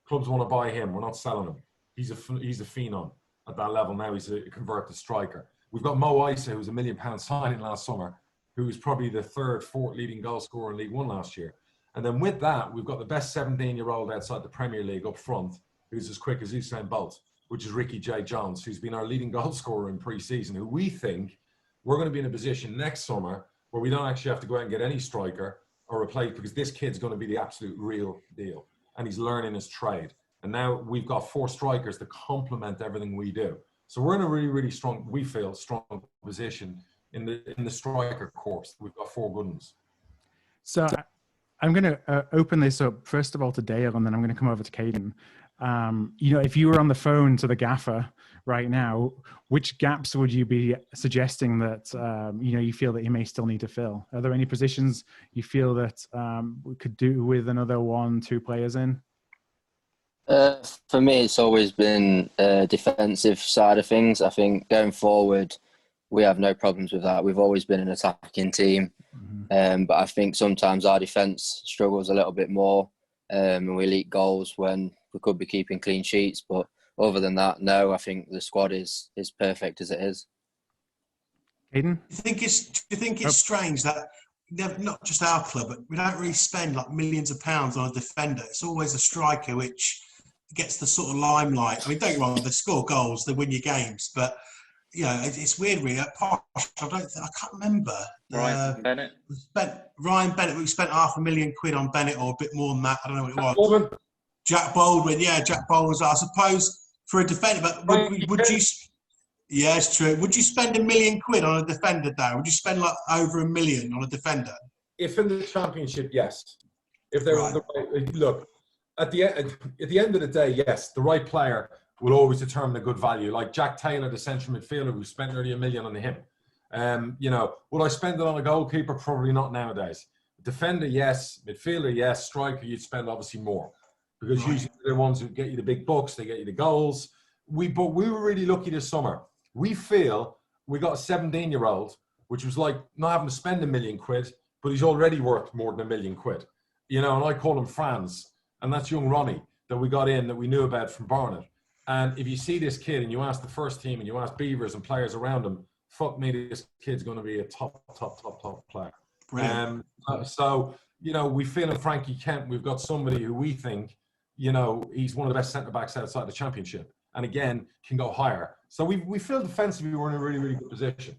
Speaker 2: Clubs want to buy him. We're not selling him. He's a phenom at that level now. He's a converted striker. We've got Mo Issa, who's £1 million signing last summer, who was probably the third, fourth leading goal scorer in League One last year. And then with that, we've got the best 17-year-old outside the Premier League up front, who's as quick as Usain Bolt, which is Ricky J. Jones, who's been our leading goal scorer in pre-season, who we think we're going to be in a position next summer where we don't actually have to go out and get any striker or replace, because this kid's going to be the absolute real deal. And he's learning his trade. And now we've got 4 strikers to complement everything we do. So we're in a really, really strong, we feel, strong position in the striker corps. We've got 4 good ones.
Speaker 1: So I'm going to open this up first of all to Dale, and then I'm going to come over to Caden. If you were on the phone to the gaffer right now, which gaps would you be suggesting that you feel that you may still need to fill? Are there any positions you feel that we could do with another 1-2 players in?
Speaker 5: For me, it's always been defensive side of things. I think going forward, we have no problems with that. We've always been an attacking team. But I think sometimes our defence struggles a little bit more, and we leak goals when we could be keeping clean sheets. But other than that, no, I think the squad is perfect as it is.
Speaker 1: Aidan?
Speaker 3: Do you think it's strange that not just our club, but we don't really spend like millions of pounds on a defender? It's always a striker which gets the sort of limelight. I mean, don't get me wrong, they score goals, they win your games, but it's weird, really. At Posh, I can't remember.
Speaker 4: Ryan Bennett.
Speaker 3: Ryan Bennett. We spent £500,000 on Bennett, or a bit more than that. I don't know what it was. Jack Baldwin. Yeah, Jack Baldwin. I suppose for a defender, but would you? Yeah, it's true. Would you spend £1 million on a defender, Darragh? Would you spend like over $1 million on a defender?
Speaker 2: If in the Championship, yes. If they're
Speaker 3: Right.
Speaker 2: Look, at the end of the day, yes, the right player will always determine a good value. Like Jack Taylor, the central midfielder, we spent nearly $1 million on him. Would I spend it on a goalkeeper? Probably not nowadays. defender, yes. Midfielder, yes. Striker, you'd spend obviously more because usually they're the ones who get you the big bucks. They get you the goals. But we were really lucky this summer. We feel we got a 17-year-old, which was like not having to spend £1 million, but he's already worth more than £1 million. You know, and I call him Franz, and that's young Ronnie that we got in that we knew about from Barnet. And if you see this kid and you ask the first team and you ask Beavers and players around him, fuck me, this kid's going to be a top player. So, you know, we feel in Frankie Kent, we've got somebody who we think, you know, he's one of the best centre-backs outside the Championship. And again, can go higher. So we feel defensively we're in a really, really good position.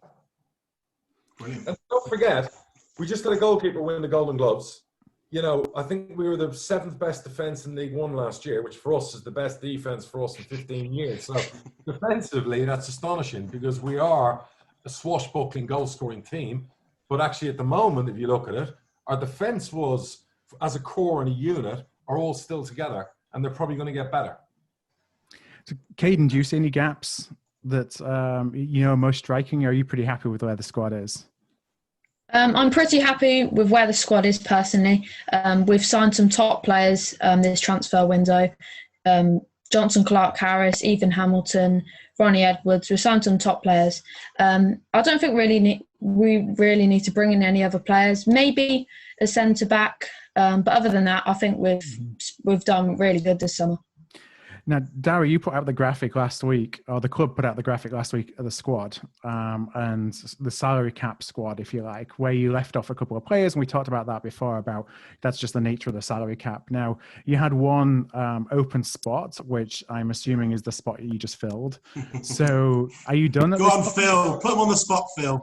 Speaker 2: Brilliant. And don't forget, we just had a goalkeeper win the Golden Gloves. You know, I think we were the 7th best defence in League One last year, which for us is the best defence for us in 15 years. So defensively, that's astonishing because we are a swashbuckling goal-scoring team. But actually, at the moment, if you look at it, our defence was, as a core and a unit, are all still together, and they're probably going to get better.
Speaker 1: So, Caden, do you see any gaps that you know are most striking? Or are you pretty happy with where the squad is?
Speaker 6: I'm pretty happy with where the squad is personally. We've signed some top players this transfer window. Jonson, Clarke-Harris, Ethan Hamilton, Ronnie Edwards. We've signed some top players. I don't think we really need to bring in any other players. Maybe a centre-back. But other than that, I think we've done really good this summer.
Speaker 1: Now, Darragh, you put out the graphic last week, or the club put out the graphic last week of the squad and the salary cap squad, if you like, where you left off a couple of players. And we talked about that before, about that's just the nature of the salary cap. Now, you had one open spot, which I'm assuming is the spot you just filled. So are you done at
Speaker 3: Go on, Phil. Put him on the spot, Phil.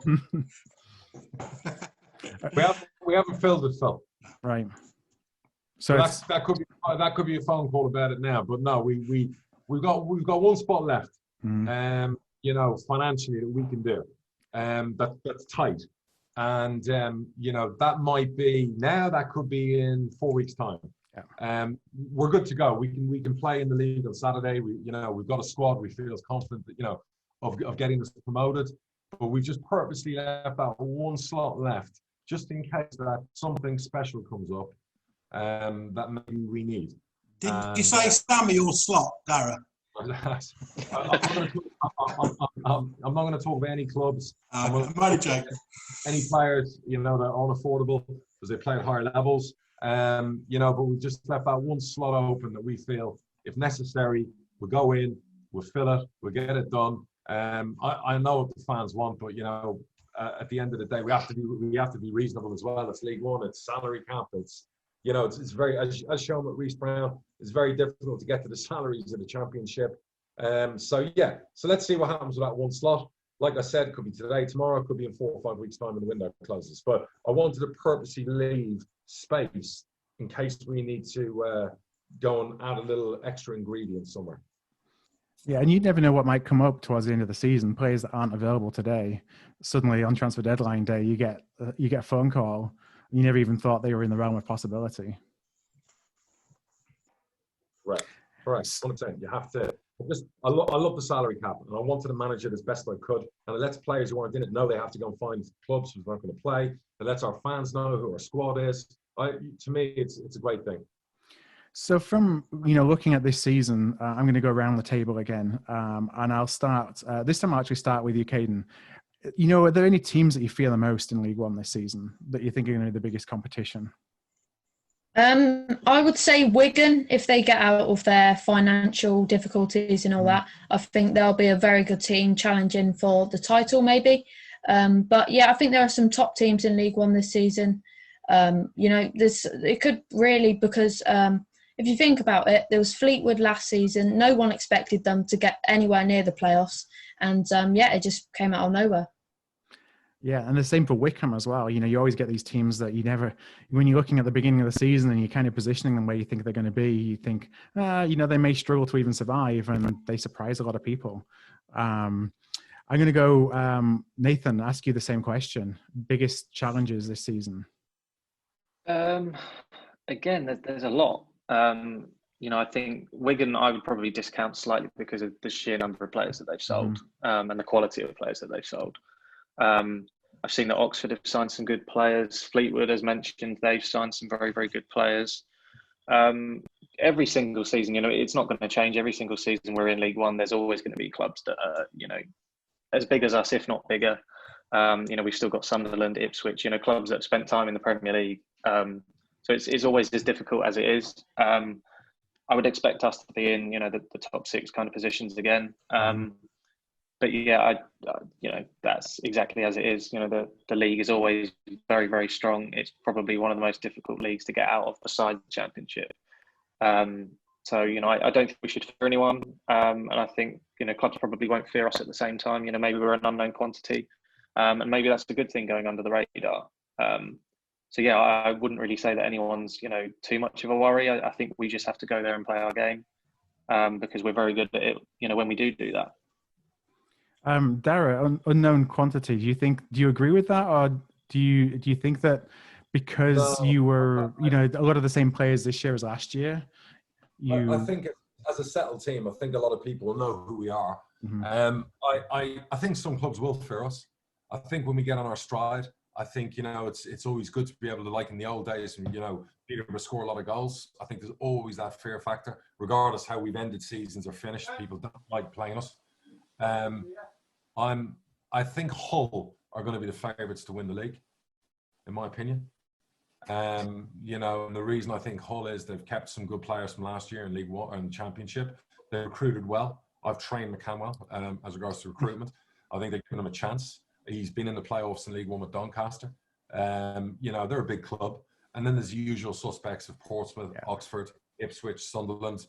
Speaker 2: we haven't filled it, Phil.
Speaker 1: Right. So
Speaker 2: that could be a phone call about it now, but no, we've got one spot left. You know, financially that we can do. That's tight, and you know that might be now. That could be in 4 weeks' time. Yeah. We're good to go. We can play in the league on Saturday. We've got a squad. We feel confident that of getting us promoted, but we've just purposely left that one slot left just in case that something special comes up. That maybe we need.
Speaker 3: Did you say Sammy or slot, Darragh?
Speaker 2: I'm not going to talk about any clubs.
Speaker 3: I'm only joking.
Speaker 2: Any players, that are unaffordable because they play at higher levels. But we just left that one slot open that we feel, if necessary, we'll go in, we'll fill it, we'll get it done. I know what the fans want, but at the end of the day, we have to be reasonable as well. It's League One, it's salary cap, it's very, as shown with Reece Brown, it's very difficult to get to the salaries of the Championship. So let's see what happens with that one slot. Like I said, it could be today, tomorrow, it could be in 4 or 5 weeks' time when the window closes. But I wanted to purposely leave space in case we need to go and add a little extra ingredient somewhere.
Speaker 1: Yeah, and you never know what might come up towards the end of the season. Players that aren't available today, suddenly on transfer deadline day, you get a phone call. You never even thought they were in the realm of possibility.
Speaker 2: Right, correct. 100%. You have to. I love the salary cap, and I wanted to manage it as best I could. And it lets players who aren't in it know they have to go and find clubs who's not going to play. It lets our fans know who our squad is. To me, it's a great thing.
Speaker 1: So from, looking at this season, I'm going to go around the table again, and I'll start. This time I'll actually start with you, Caden. Are there any teams that you fear the most in League One this season that you think are going to be the biggest competition?
Speaker 6: I would say Wigan, if they get out of their financial difficulties and all that. I think they'll be a very good team challenging for the title maybe. But yeah, I think there are some top teams in League One this season. It could really, because if you think about it, there was Fleetwood last season. No one expected them to get anywhere near the playoffs. And it just came out of nowhere.
Speaker 1: Yeah, and the same for Wycombe as well. You always get these teams that you never, when you're looking at the beginning of the season and you're kind of positioning them where you think they're going to be, you think, they may struggle to even survive, and they surprise a lot of people. I'm going to go, Nathan, ask you the same question. Biggest challenges this season?
Speaker 4: Again, there's a lot. I think Wigan I would probably discount slightly because of the sheer number of players that they've sold and the quality of players that they've sold. I've seen that Oxford have signed some good players. Fleetwood, as mentioned, they've signed some very, very good players. Every single season, it's not going to change. Every single season we're in League One, there's always going to be clubs that are, as big as us, if not bigger. We've still got Sunderland, Ipswich, clubs that have spent time in the Premier League. So it's always as difficult as it is. I would expect us to be in, the top 6 kind of positions again. But yeah, that's exactly as it is. The league is always very, very strong. It's probably one of the most difficult leagues to get out of besides the Championship. So, I don't think we should fear anyone. And I think, clubs probably won't fear us at the same time. Maybe we're an unknown quantity. And maybe that's a good thing going under the radar. So, yeah, I wouldn't really say that anyone's, too much of a worry. I think we just have to go there and play our game because we're very good at it, when we do that.
Speaker 1: Darragh, unknown quantity. Do you agree with that, or do you think that because you were, a lot of the same players this year as last year?
Speaker 2: I think as a settled team, I think a lot of people know who we are. Mm-hmm. I think some clubs will fear us. I think when we get on our stride, I think it's always good to be able to, like in the old days, and Peterborough score a lot of goals. I think there's always that fear factor, regardless how we've ended seasons or finished. People don't like playing us. I think Hull are going to be the favourites to win the league, in my opinion. And the reason I think Hull is they've kept some good players from last year in League One and Championship. They recruited well. I've trained McCanwell as regards to recruitment. I think they've given him a chance. He's been in the playoffs in League One with Doncaster. They're a big club. And then there's the usual suspects of Portsmouth, Oxford, Ipswich, Sunderland.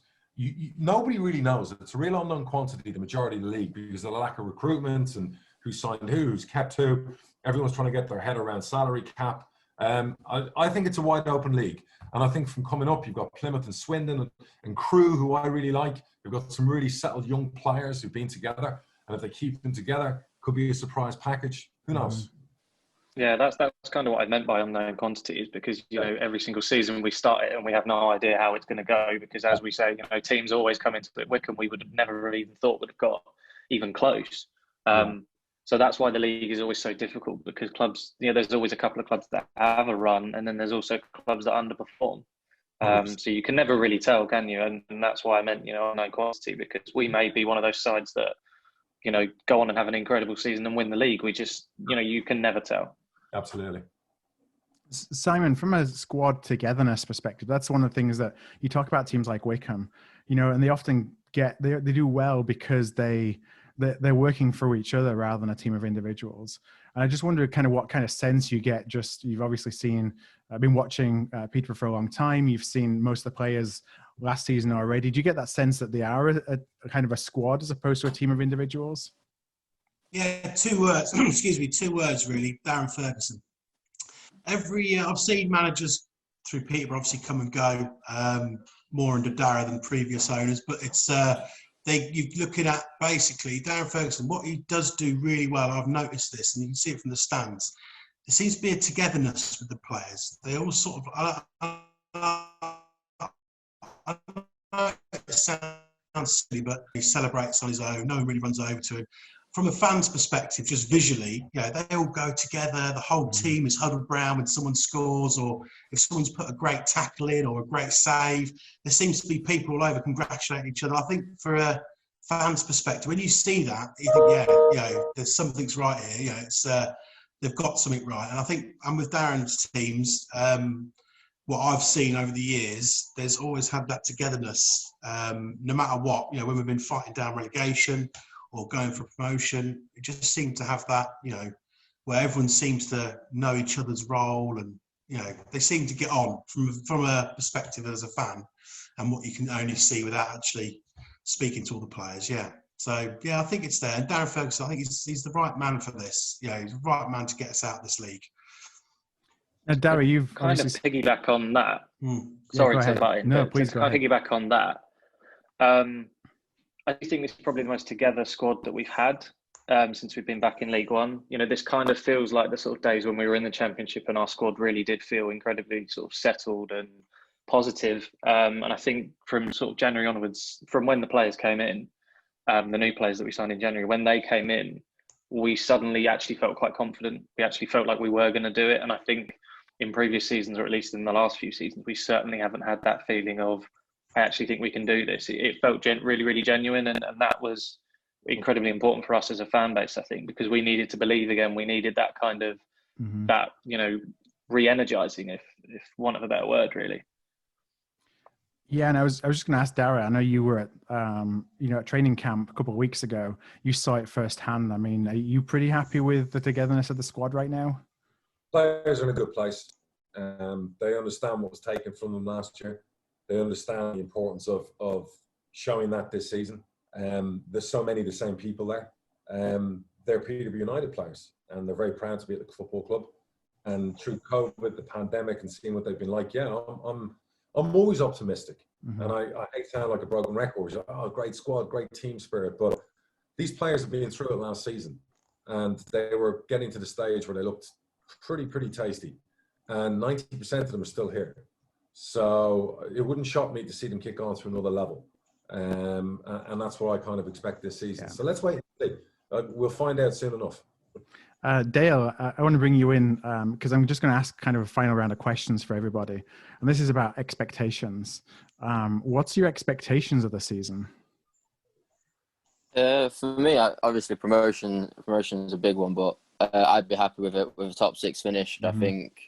Speaker 2: Nobody really knows. It's a real unknown quantity, the majority of the league, because of the lack of recruitment and who signed who, who's kept who. Everyone's trying to get their head around salary cap. I think it's a wide open league. And I think from coming up, you've got Plymouth and Swindon and Crewe, who I really like. You've got some really settled young players who've been together. And if they keep them together, could be a surprise package. Who knows?
Speaker 4: Yeah, that's kind of what I meant by unknown quantities, because every single season we start it and we have no idea how it's going to go, because as we say, teams always come into it. Wycombe we would have never even thought would have got even close. So that's why the league is always so difficult, because clubs, there's always a couple of clubs that have a run, and then there's also clubs that underperform. So you can never really tell, can you? And that's why I meant unknown quantity, because we may be one of those sides that go on and have an incredible season and win the league. We just you can never tell.
Speaker 2: Absolutely.
Speaker 1: Simon, from a squad togetherness perspective, that's one of the things that you talk about teams like Wycombe, and they often they do well because they're working for each other rather than a team of individuals. And I just wonder what kind of sense you get. You've obviously seen, I've been watching Peterborough for a long time. You've seen most of the players last season already. Do you get that sense that they are a kind of a squad as opposed to a team of individuals?
Speaker 3: Yeah, 2 words. Excuse me, 2 words really. Darren Ferguson. Every year I've seen managers through Peterborough obviously come and go more under Darragh than previous owners, but it's you're looking at basically Darren Ferguson. What he does do really well, I've noticed this, and you can see it from the stands. There seems to be a togetherness with the players. They all sort of. I know it sounds silly, but he celebrates on his own. No one really runs over to him. From a fan's perspective, just visually, they all go together. The whole team is huddled round when someone scores, or if someone's put a great tackle in or a great save. There seems to be people all over congratulating each other. I think for a fan's perspective, when you see that, you think, there's something's right here. It's they've got something right. And I think, and with Darren's teams, what I've seen over the years, there's always had that togetherness, no matter what. When we've been fighting down relegation or going for promotion, it just seemed to have that, where everyone seems to know each other's role, and they seem to get on from a perspective as a fan, and what you can only see without actually speaking to all the players. So I think it's there. And Darren Ferguson, I think he's the right man for this. He's the right man to get us out of this league.
Speaker 1: Now, Darragh, you've
Speaker 4: kind of piggyback on that. Sorry to butt in.
Speaker 1: No, please go ahead.
Speaker 4: Piggyback on that. I think this is probably the most together squad that we've had since we've been back in League One. This kind of feels like the sort of days when we were in the Championship and our squad really did feel incredibly sort of settled and positive. And I think from sort of January onwards, from when the players came in, the new players that we signed in January, when they came in, we suddenly actually felt quite confident. We actually felt like we were going to do it. And I think in previous seasons, or at least in the last few seasons, we certainly haven't had that feeling of, I actually think we can do this. It felt really, really genuine. And that was incredibly important for us as a fan base, I think, because we needed to believe again. We needed that kind of, that, re-energizing, if want of a better word, really.
Speaker 1: Yeah, and I was just going to ask Darragh. I know you were at at training camp a couple of weeks ago. You saw it firsthand. I mean, are you pretty happy with the togetherness of the squad right now?
Speaker 2: Players are in a good place. They understand what was taken from them last year. They understand the importance of showing that this season. There's so many of the same people there. They're Peterborough United players, and they're very proud to be at the football club. And through COVID, the pandemic, and seeing what they've been like, I'm always optimistic. Mm-hmm. And I hate to sound like a broken record. Oh, great squad, great team spirit. But these players have been through it last season, and they were getting to the stage where they looked pretty tasty. And 90% of them are still here. So it wouldn't shock me to see them kick on to another level. And that's what I kind of expect this season. Yeah. So let's wait and see. We'll find out soon enough.
Speaker 1: Dale, I want to bring you in because I'm just going to ask kind of a final round of questions for everybody. And this is about expectations. What's your expectations of the season?
Speaker 5: For me, obviously promotion is a big one, but I'd be happy with a top six finish. Mm-hmm. I think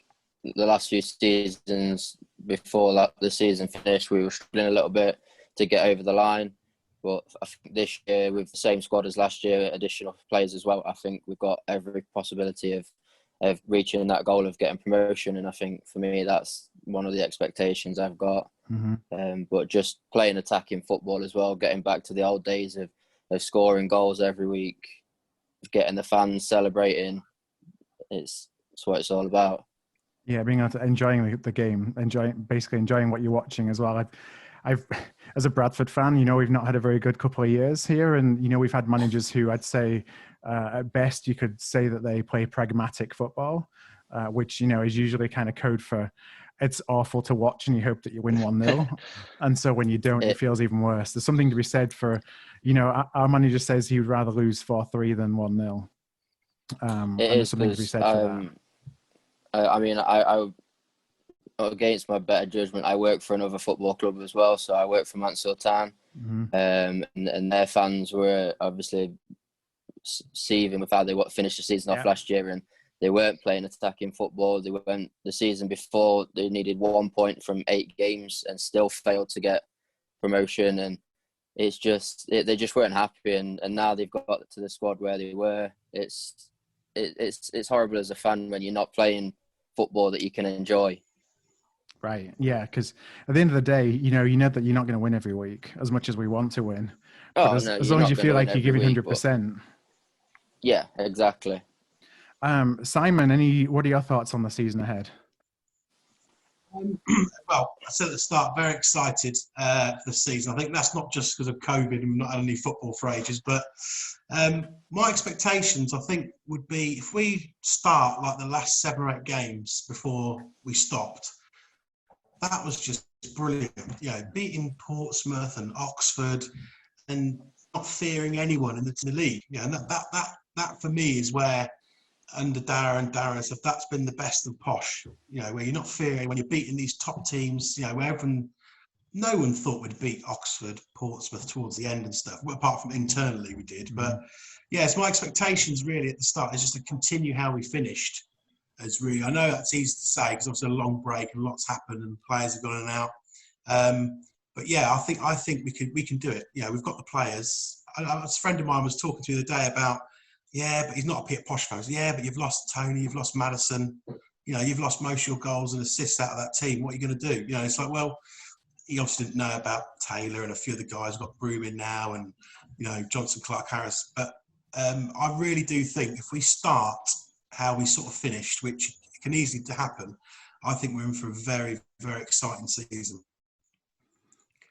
Speaker 5: the last few seasons before the season finished, we were struggling a little bit to get over the line. But I think this year, with the same squad as last year, additional players as well, I think we've got every possibility of reaching that goal of getting promotion. And I think for me, that's one of the expectations I've got. Mm-hmm. But just playing attacking football as well, getting back to the old days of scoring goals every week, getting the fans celebrating. It's what it's all about. Yeah,
Speaker 1: being able to enjoying the game, enjoying what you're watching as well. I've, as a Bradford fan, we've not had a very good couple of years here, and we've had managers who I'd say, at best, you could say that they play pragmatic football, which is usually kind of code for it's awful to watch, and you hope that you win 1-0, and so when you don't, it feels even worse. There's something to be said for, our manager says he would rather lose 4-3 than 1-0. There's something to be said for that.
Speaker 5: I mean, I against my better judgment, I work for another football club as well. So I work for Mansfield Town, mm-hmm. And their fans were obviously seething with how they finished the season off last year, and they weren't playing attacking football. They went the season before, they needed 1 point from 8 games and still failed to get promotion. And it's just they just weren't happy. And now they've got to the squad where they were. It's horrible as a fan when you're not playing football that you can enjoy.
Speaker 1: Right. Yeah. Because at the end of the day, you know that you're not going to win every week as much as we want to win.
Speaker 5: Oh,
Speaker 1: as long as you feel like you're giving 100%.
Speaker 5: Yeah, exactly.
Speaker 1: Simon, what are your thoughts on the season ahead?
Speaker 3: Well, I said at the start, very excited for the season. I think that's not just because of COVID and we've not had any football for ages, but my expectations, I think, would be if we start like the last 7 or 8 games before we stopped, that was just brilliant. Beating Portsmouth and Oxford and not fearing anyone in the league. And that for me is where, under Darragh and Darragh, that's been the best of Posh. Where you're not fearing when you're beating these top teams. Where no one thought we'd beat Oxford, Portsmouth towards the end and stuff. Well, apart from internally we did. But it's my expectations really at the start is just to continue how we finished. I know that's easy to say because obviously a long break and lots happened and players have gone in and out. But I think we can do it. We've got the players. A friend of mine was talking to me the other day about, but he's not a Peter Posh fan. But you've lost Toney, you've lost Madison. You've lost most of your goals and assists out of that team. What are you going to do? It's like, well, he obviously didn't know about Taylor and a few of the guys got Broom in now and, Jonson, Clarke-Harris. But I really do think if we start how we sort of finished, which can easily happen, I think we're in for a very, very exciting season.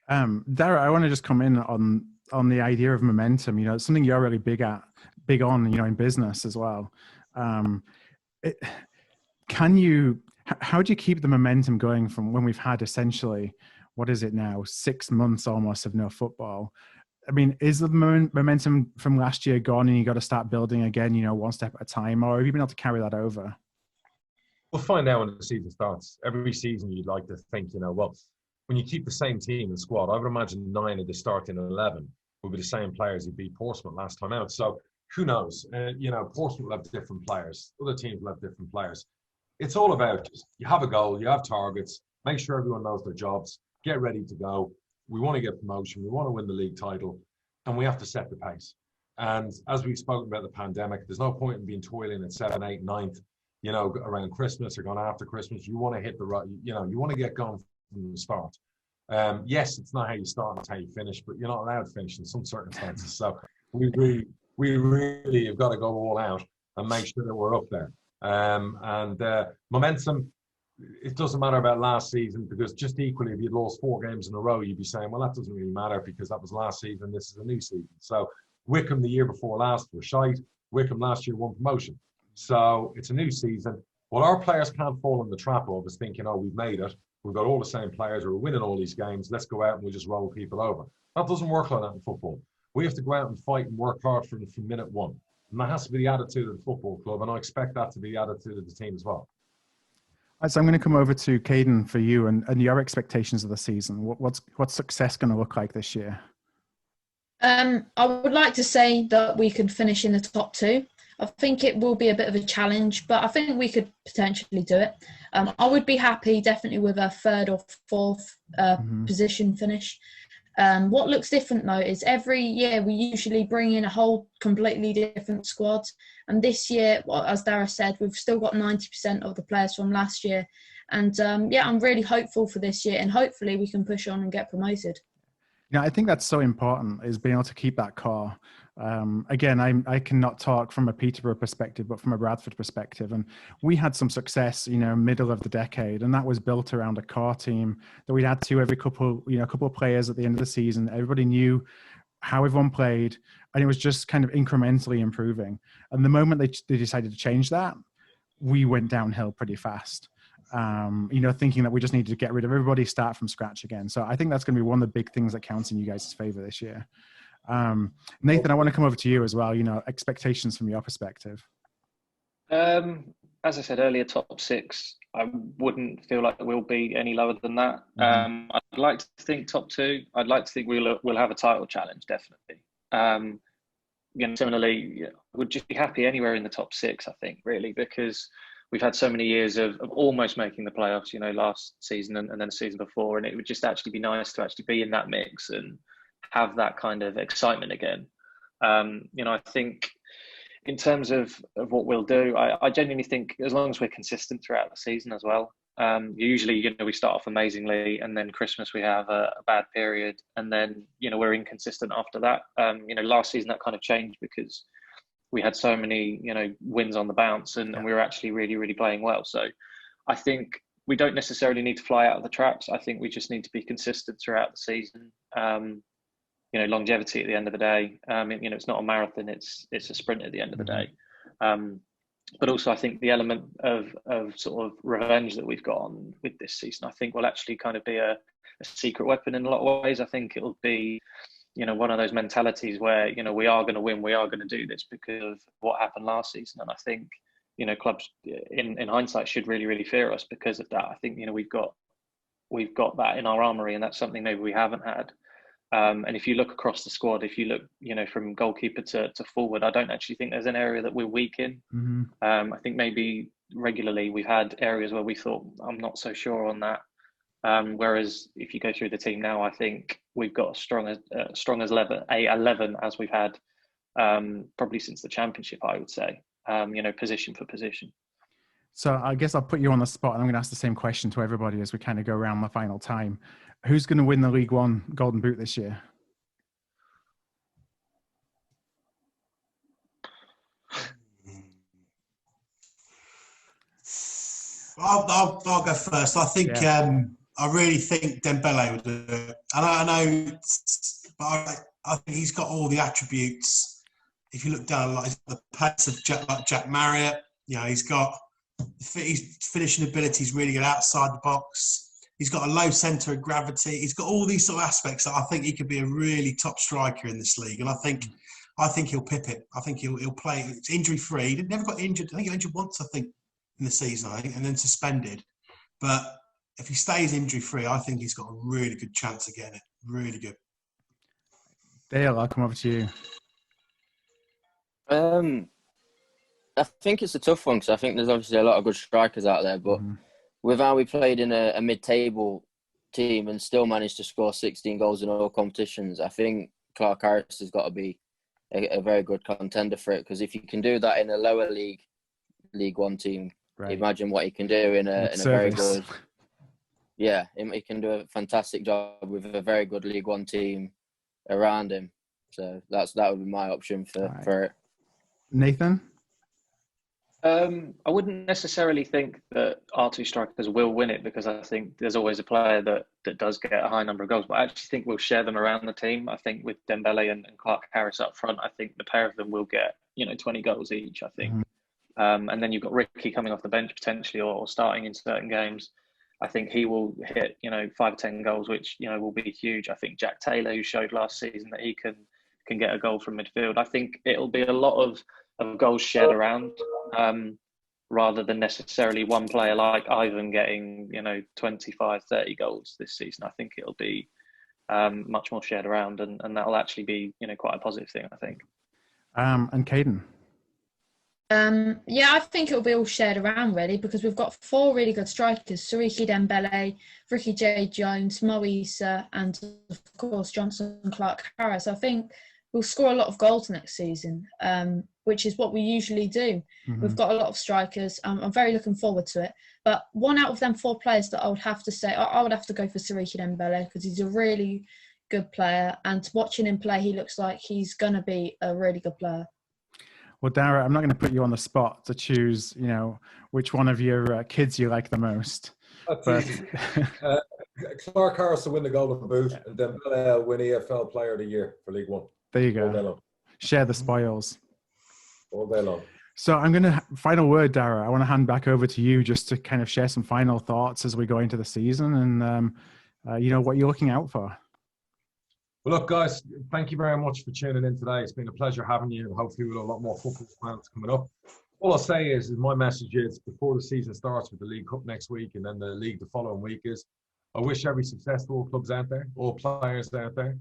Speaker 1: Darragh, I want to just come in on the idea of momentum. It's something you're really big on, in business as well. How do you keep the momentum going from when we've had essentially, what is it now, 6 months almost of no football? I mean, is the momentum from last year gone and you got to start building again, one step at a time, or have you been able to carry that over?
Speaker 2: We'll find out when the season starts. Every season you'd like to think, well, when you keep the same team and squad, I would imagine 9 of the starting 11 will be the same players who beat Portsmouth last time out. So who knows? Portsmouth will have different players. Other teams will have different players. It's all about you have a goal, you have targets, make sure everyone knows their jobs, get ready to go. We want to get promotion. We want to win the league title, and we have to set the pace. And as we've spoken about the pandemic, there's no point in being toiling at 7th, 8th, 9th, around Christmas or going after Christmas. You want to hit the right, you want to get going from the start. Yes, it's not how you start, it's how you finish, but you're not allowed to finish in some circumstances. So we really have got to go all out and make sure that we're up there. Momentum, it doesn't matter about last season, because just equally, if you'd lost 4 games in a row, you'd be saying, well, that doesn't really matter because that was last season, this is a new season. So Wycombe the year before last were shite. Wycombe last year won promotion. So it's a new season. What our players can't fall in the trap of is thinking, we've made it. We've got all the same players. We're winning all these games. Let's go out and we'll just roll people over. That doesn't work like that in football. We have to go out and fight and work hard from minute one. And that has to be the attitude of the football club. And I expect that to be the attitude of the team as well.
Speaker 1: So I'm going to come over to Caden for you and your expectations of the season. What's success going to look like this year?
Speaker 6: I would like to say that we could finish in the top 2. I think it will be a bit of a challenge, but I think we could potentially do it. I would be happy definitely with a 3rd or 4th position finish. What looks different though is every year we usually bring in a whole completely different squad. And this year, as Darragh said, we've still got 90% of the players from last year. And I'm really hopeful for this year, and hopefully we can push on and get promoted.
Speaker 1: I think that's so important, is being able to keep that core. Again, I cannot talk from a Peterborough perspective, but from a Bradford perspective. And we had some success, middle of the decade, and that was built around a core team that we'd add to every couple of players at the end of the season. Everybody knew how everyone played, and it was just kind of incrementally improving. And the moment they decided to change that, we went downhill pretty fast. Thinking that we just needed to get rid of everybody, start from scratch again. So I think that's going to be one of the big things that counts in you guys' favor this year. Nathan, I want to come over to you as well. Expectations from your perspective.
Speaker 4: As I said earlier, top 6. I wouldn't feel like we'll be any lower than that. I'd like to think top 2. I'd like to think we'll have a title challenge, definitely. Similarly, we'd just be happy anywhere in the top 6. I think really, because we've had so many years of almost making the playoffs. Last season and then the season before, and it would just actually be nice to actually be in that mix and have that kind of excitement again. I think in terms of what we'll do, I genuinely think as long as we're consistent throughout the season as well. Usually, we start off amazingly, and then Christmas we have a bad period, and then we're inconsistent after that. Last season that kind of changed because we had so many wins on the bounce, and we were actually really, really playing well. So I think we don't necessarily need to fly out of the traps. I think we just need to be consistent throughout the season. Longevity at the end of the day. It's not a marathon; it's a sprint at the end of the day. But also, I think the element of sort of revenge that we've got on with this season, I think, will actually kind of be a secret weapon in a lot of ways. I think it'll be, one of those mentalities where we are going to win, we are going to do this because of what happened last season. And I think clubs in hindsight should really, really fear us because of that. I think we've got that in our armoury, and that's something maybe we haven't had. And if you look across the squad, if you look, from goalkeeper to forward, I don't actually think there's an area that we're weak in. I think maybe regularly we've had areas where we thought, I'm not so sure on that. Whereas if you go through the team now, I think we've got as strong as 11 as we've had probably since the championship, I would say, position for position.
Speaker 1: So I guess I'll put you on the spot, and I'm going to ask the same question to everybody as we kind of go around the final time. Who's going to win the League One Golden Boot this year?
Speaker 3: I'll go first. I think I really think Dembele would do it. And I know, but I think he's got all the attributes. If you look down, like the pace of Jack Marriott, he's got his finishing ability is really good outside the box. He's got a low centre of gravity. He's got all these sort of aspects that I think he could be a really top striker in this league. And I think he'll pip it. I think he'll play. It's injury free. He never got injured. I think he got injured once, I think, in the season, and then suspended. But if he stays injury free, I think he's got a really good chance of getting it. Really good.
Speaker 1: Dale, I'll come over to you.
Speaker 5: I think it's a tough one because I think there's obviously a lot of good strikers out there, but with how we played in a mid-table team and still managed to score 16 goals in all competitions, I think Clarke-Harris has got to be a very good contender for it, because if you can do that in a lower League One team, imagine what he can do in a very good... Yeah, he can do a fantastic job with a very good League One team around him. So that would be my option for it.
Speaker 1: Nathan?
Speaker 4: I wouldn't necessarily think that our two strikers will win it, because I think there's always a player that does get a high number of goals, but I actually think we'll share them around the team. I think with Dembele and Clarke-Harris up front, I think the pair of them will get 20 goals each, I think. And then you've got Ricky coming off the bench potentially, or starting in certain games. I think he will hit 5 or 10 goals, which will be huge. I think Jack Taylor, who showed last season that he can get a goal from midfield. I think it'll be a lot of goals shared around, rather than necessarily one player like Ivan getting 25, 30 goals this season. I think it'll be much more shared around, and that'll actually be quite a positive thing, I think.
Speaker 1: And Caden?
Speaker 6: I think it'll be all shared around really, because we've got 4 really good strikers: Siriki Dembele, Ricky J. Jones, Mo Issa, and of course Jonson and Clarke-Harris. I think we'll score a lot of goals next season, which is what we usually do. We've got a lot of strikers. I'm very looking forward to it. But one out of them 4 players that I would have to say, I would have to go for Siriki Dembele, because he's a really good player, and watching him play, he looks like he's going to be a really good player.
Speaker 1: Well, Darragh, I'm not going to put you on the spot to choose, which one of your kids you like the most.
Speaker 2: That's easy. Clarke-Harris will win the Golden Boot, and Dembele will win EFL Player of the Year for League One.
Speaker 1: There you go. Share the spoils.
Speaker 2: All day long.
Speaker 1: So I'm going to, final word, Darragh, I want to hand back over to you just to kind of share some final thoughts as we go into the season and, what you're looking out for.
Speaker 2: Well, look, guys, thank you very much for tuning in today. It's been a pleasure having you, and hopefully we'll have a lot more football plans coming up. All I'll say is my message is, before the season starts with the League Cup next week and then the league the following week, is I wish every success to all clubs out there, all players out there.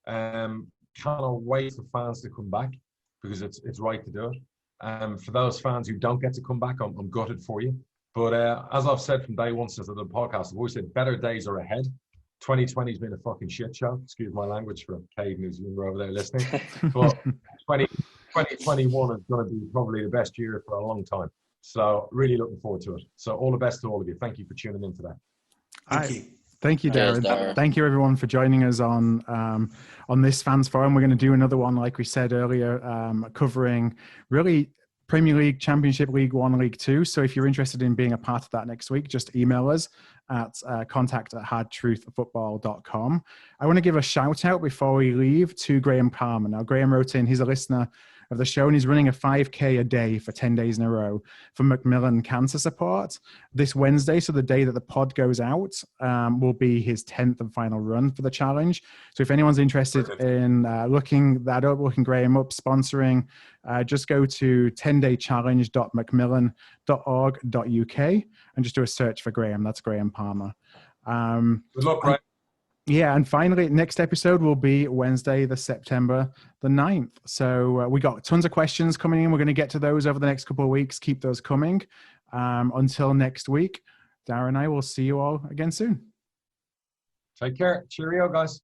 Speaker 2: Cannot wait for fans to come back, because it's right to do it. For those fans who don't get to come back, I'm gutted for you. But as I've said from day one since I did the podcast, I've always said better days are ahead. 2020's been a fucking shit show. Excuse my language for Caden, who's over there listening. But 2021 is going to be probably the best year for a long time. So really looking forward to it. So all the best to all of you. Thank you for tuning in today.
Speaker 3: Thank you.
Speaker 1: Thank you, Darragh. Thank you, everyone, for joining us on this Fans Forum. We're going to do another one, like we said earlier, covering really Premier League, Championship, League One, League Two. So if you're interested in being a part of that next week, just email us at contact@hardtruthfootball.com. I want to give a shout out before we leave to Graham Palmer. Now, Graham wrote in, he's a listener of the show, and he's running a 5K a day for 10 days in a row for Macmillan Cancer Support. This Wednesday, so the day that the pod goes out, will be his 10th and final run for the challenge. So if anyone's interested in looking Graham up, sponsoring, just go to 10daychallenge.macmillan.org.uk and just do a search for Graham. That's Graham Palmer.
Speaker 2: Good luck, Graham.
Speaker 1: Yeah, and finally, next episode will be Wednesday, September 9th. So we got tons of questions coming in. We're going to get to those over the next couple of weeks. Keep those coming. Until next week, Darragh and I will see you all again soon.
Speaker 2: Take care. Cheerio, guys.